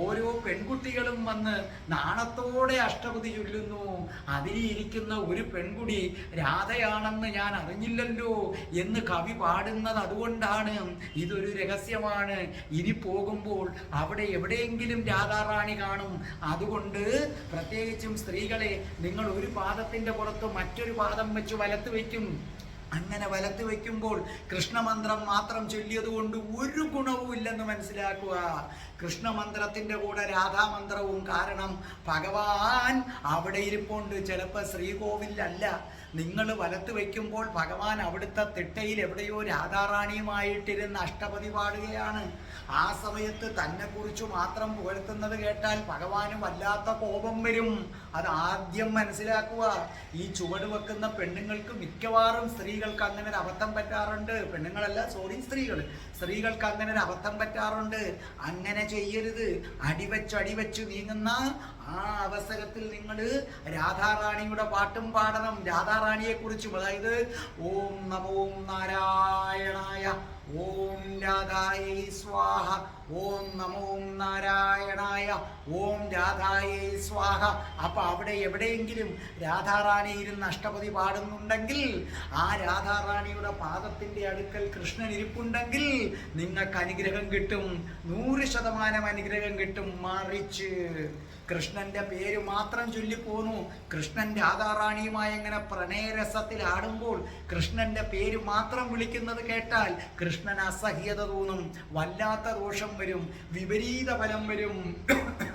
ഓരോ പെൺകുട്ടികളും വന്ന് നാണത്തോടെ അഷ്ടപതി ചൊല്ലുന്നു. അതിലിരിക്കുന്ന ഒരു പെൺകുടി രാധയാണെന്ന് ഞാൻ അറിഞ്ഞില്ലല്ലോ എന്ന് കവി പാടുന്നത് അതുകൊണ്ടാണ്. ഇതൊരു രഹസ്യമാണ്. ഇനി പോകുമ്പോൾ അവിടെ എവിടെയെങ്കിലും രാധാറാണി കാണും. അതുകൊണ്ട് പ്രത്യേകിച്ചും സ്ത്രീകളെ, നിങ്ങൾ ഒരു പാദത്തിൻ്റെ പുറത്ത് മറ്റൊരു പാദം വെച്ച് വലത്ത് വയ്ക്കും. അങ്ങനെ വലത്ത് വയ്ക്കുമ്പോൾ കൃഷ്ണമന്ത്രം മാത്രം ചൊല്ലിയതുകൊണ്ട് ഒരു ഗുണവും ഇല്ലെന്ന് മനസ്സിലാക്കുക. കൃഷ്ണമന്ത്രത്തിൻ്റെ കൂടെ രാധാമന്ത്രവും. കാരണം ഭഗവാൻ അവിടെ ഇരിപ്പുണ്ട്. ചിലപ്പോൾ ശ്രീകോവിലല്ല. നിങ്ങൾ വലത്ത് വയ്ക്കുമ്പോൾ ഭഗവാൻ അവിടുത്തെ തിട്ടയിൽ എവിടെയോ രാധാറാണിയുമായിട്ടിരുന്ന് അഷ്ടപതി പാടുകയാണ്. ആ സമയത്ത് തന്നെക്കുറിച്ച് മാത്രം പുകഴ്ത്തുന്നത് കേട്ടാൽ ഭഗവാന് വല്ലാത്ത കോപം വരും. അത് ആദ്യം മനസ്സിലാക്കുക. ഈ ചുവട് വെക്കുന്ന പെണ്ണുങ്ങൾക്ക് മിക്കവാറും സ്ത്രീകൾക്ക് അങ്ങനെ ഒരു അബദ്ധം പറ്റാറുണ്ട്. പെണ്ണുങ്ങളല്ല, സോറി, സ്ത്രീകൾക്ക് അങ്ങനെ ഒരു അബദ്ധം പറ്റാറുണ്ട്. അങ്ങനെ ചെയ്യരുത്. അടിവെച്ച് നീങ്ങുന്ന ആ അവസരത്തിൽ നിങ്ങൾ രാധാറാണിയുടെ പാട്ടും പാടണം. രാധാറാണിയെ കുറിച്ചും, അതായത് ഓം നമോ നാരായണായ ഓം രാധായേ സ്വാഹ. ഓം നമോ നാരായണായ. ഓം രാധായേ സ്വാഹ. അപ്പൊ അവിടെ എവിടെയെങ്കിലും രാധാറാണി ഇരുന്ന് അഷ്ടപതി പാടുന്നുണ്ടെങ്കിൽ, ആ രാധാറാണിയുടെ പാദത്തിന്റെ അടുക്കൽ കൃഷ്ണൻ ഇരിപ്പുണ്ടെങ്കിൽ നിങ്ങൾക്ക് അനുഗ്രഹം കിട്ടും, 100% അനുഗ്രഹം കിട്ടും. മറിച്ച് കൃഷ്ണന്റെ പേര് മാത്രം ചൊല്ലിപ്പോന്നു, കൃഷ്ണൻ രാധാറാണിയുമായി എങ്ങനെ പ്രണയരസത്തിൽ ആടുമ്പോൾ കൃഷ്ണന്റെ പേര് മാത്രം വിളിക്കുന്നത് കേട്ടാൽ കൃഷ്ണൻ അസഹ്യത തോന്നും, വല്ലാത്ത ദോഷം വരും, വിപരീത ഫലം വരും.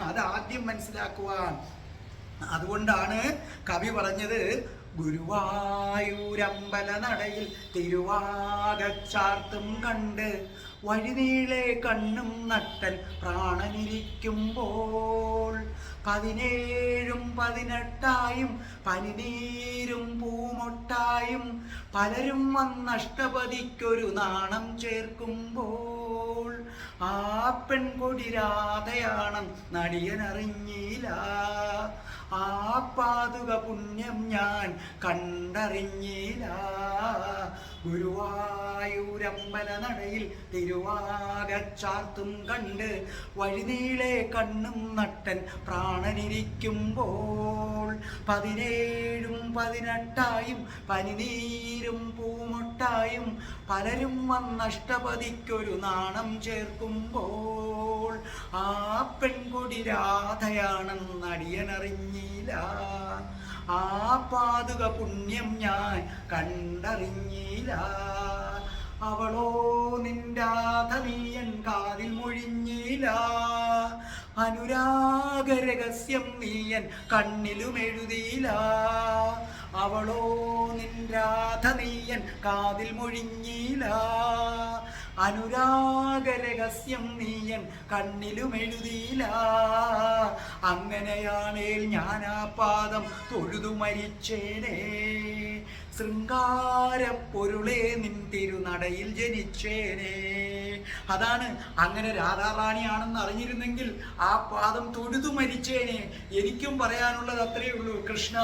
അതാദ്യം മനസ്സിലാക്കുവാൻ. അതുകൊണ്ടാണ് കവി പറഞ്ഞത്, ഗുരുവായൂരമ്പല നടയിൽ തിരുവാകച്ചാർത്തും കണ്ട് വഴിനീളെ കണ്ണും നട്ടൻ പ്രാണനിരിക്കുമ്പോൾ 17 18 പനിനീരും പൂമൊട്ടായും പലരും വന്നഷ്ടപതിക്കൊരു നാണം ചേർക്കുമ്പോൾ ആ പെൺകൊടി രാധയാണം നടിയനറിഞ്ഞില്ല, ആ പാതുക പുണ്യം ഞാൻ കണ്ടറിഞ്ഞില്ല. ഗുരുവായൂരമ്പല നടയിൽ തിരുവാകച്ചാർത്തും കണ്ട് വഴിനീളെ കണ്ണും നട്ടൻ പ്രാണനിരിക്കുമ്പോൾ 17 18 പനിനീരും പൂമൊട്ടായും പലരും വന്നഷ്ടപതിക്കൊരു നാണം ചേർക്കുമ്പോൾ ആ പെൺകൊടി രാധയാണെന്ന് അടിയനറിഞ്ഞില്ല, ആ പാതുക പുണ്യം ഞാൻ കണ്ടറിഞ്ഞില്ല. അവളോ നിന്റാഥ നീയൻ കാതിൽ മൊഴിഞ്ഞില്ല, അനുരാഗരഹസ്യം നീയൻ കണ്ണിലും എഴുതിയില്ല. അവളോ നിന്റാഥ നീയൻ കാതിൽ മൊഴിഞ്ഞില്ല, അനുരാഗരഹസ്യം നീയൻ കണ്ണിലും എഴുതിയില്ല. അങ്ങനെയാണേൽ ഞാൻ ആ പാദം തൊഴുതു മരിച്ചേനേ, ശൃംഗാരപ്പൊരുളേ നിൻ തിരുനടയിൽ ജനിച്ചേനേ. അതാണ്, അങ്ങനെ രാധാറാണിയാണെന്ന് അറിഞ്ഞിരുന്നെങ്കിൽ ആ പാദം തൊഴുതു മരിച്ചേനെ. എനിക്കും പറയാനുള്ളത് അത്രയേ ഉള്ളൂ. കൃഷ്ണ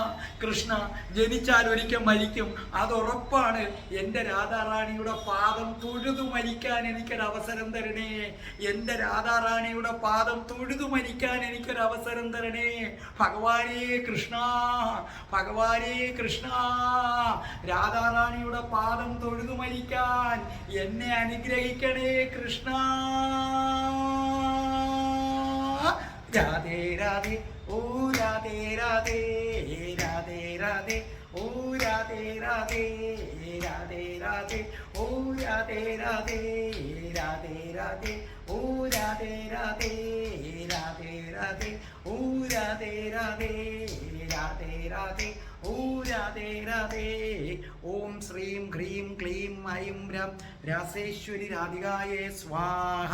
കൃഷ്ണ, ജനിച്ചാൽ ഒരിക്കൽ മരിക്കും, അതുറപ്പാണ്. എൻ്റെ രാധാറാണിയുടെ പാദം തൊഴുതു മരിക്കാൻ എനിക്കൊരവസരം തരണേ, എൻ്റെ രാധാറാണിയുടെ പാദം തൊഴുതു മരിക്കാൻ എനിക്കൊരവസരം തരണേ. ഭഗവാനേ കൃഷ്ണ, ഭഗവാനേ കൃഷ്ണ, രാധാറാണിയുടെ പാദം തൊഴുതു മരിക്കാൻ എന്നെ അനുഗ്രഹിക്കണേ കൃഷ്ണ. രാധേ രാധേ, ഓ രാധേ രാധേ, രാധേ രാധേ, ഓ രാധേ രാധേ, രാധേ രാധേ, ഓ രാധേ രാധേ, രാധേ രാധേ, ഓ രാധേ രാധേ, രാധേ രാധേ, ഓ രാധേ രാധേ, രാധേ രാധേ, ഓ രാധേ രാധേ. ഓം ശ്രീം ഹ്രീം ക്ലീം ഐം രം രാസേശ്വരി രാധികായേ സ്വാഹ.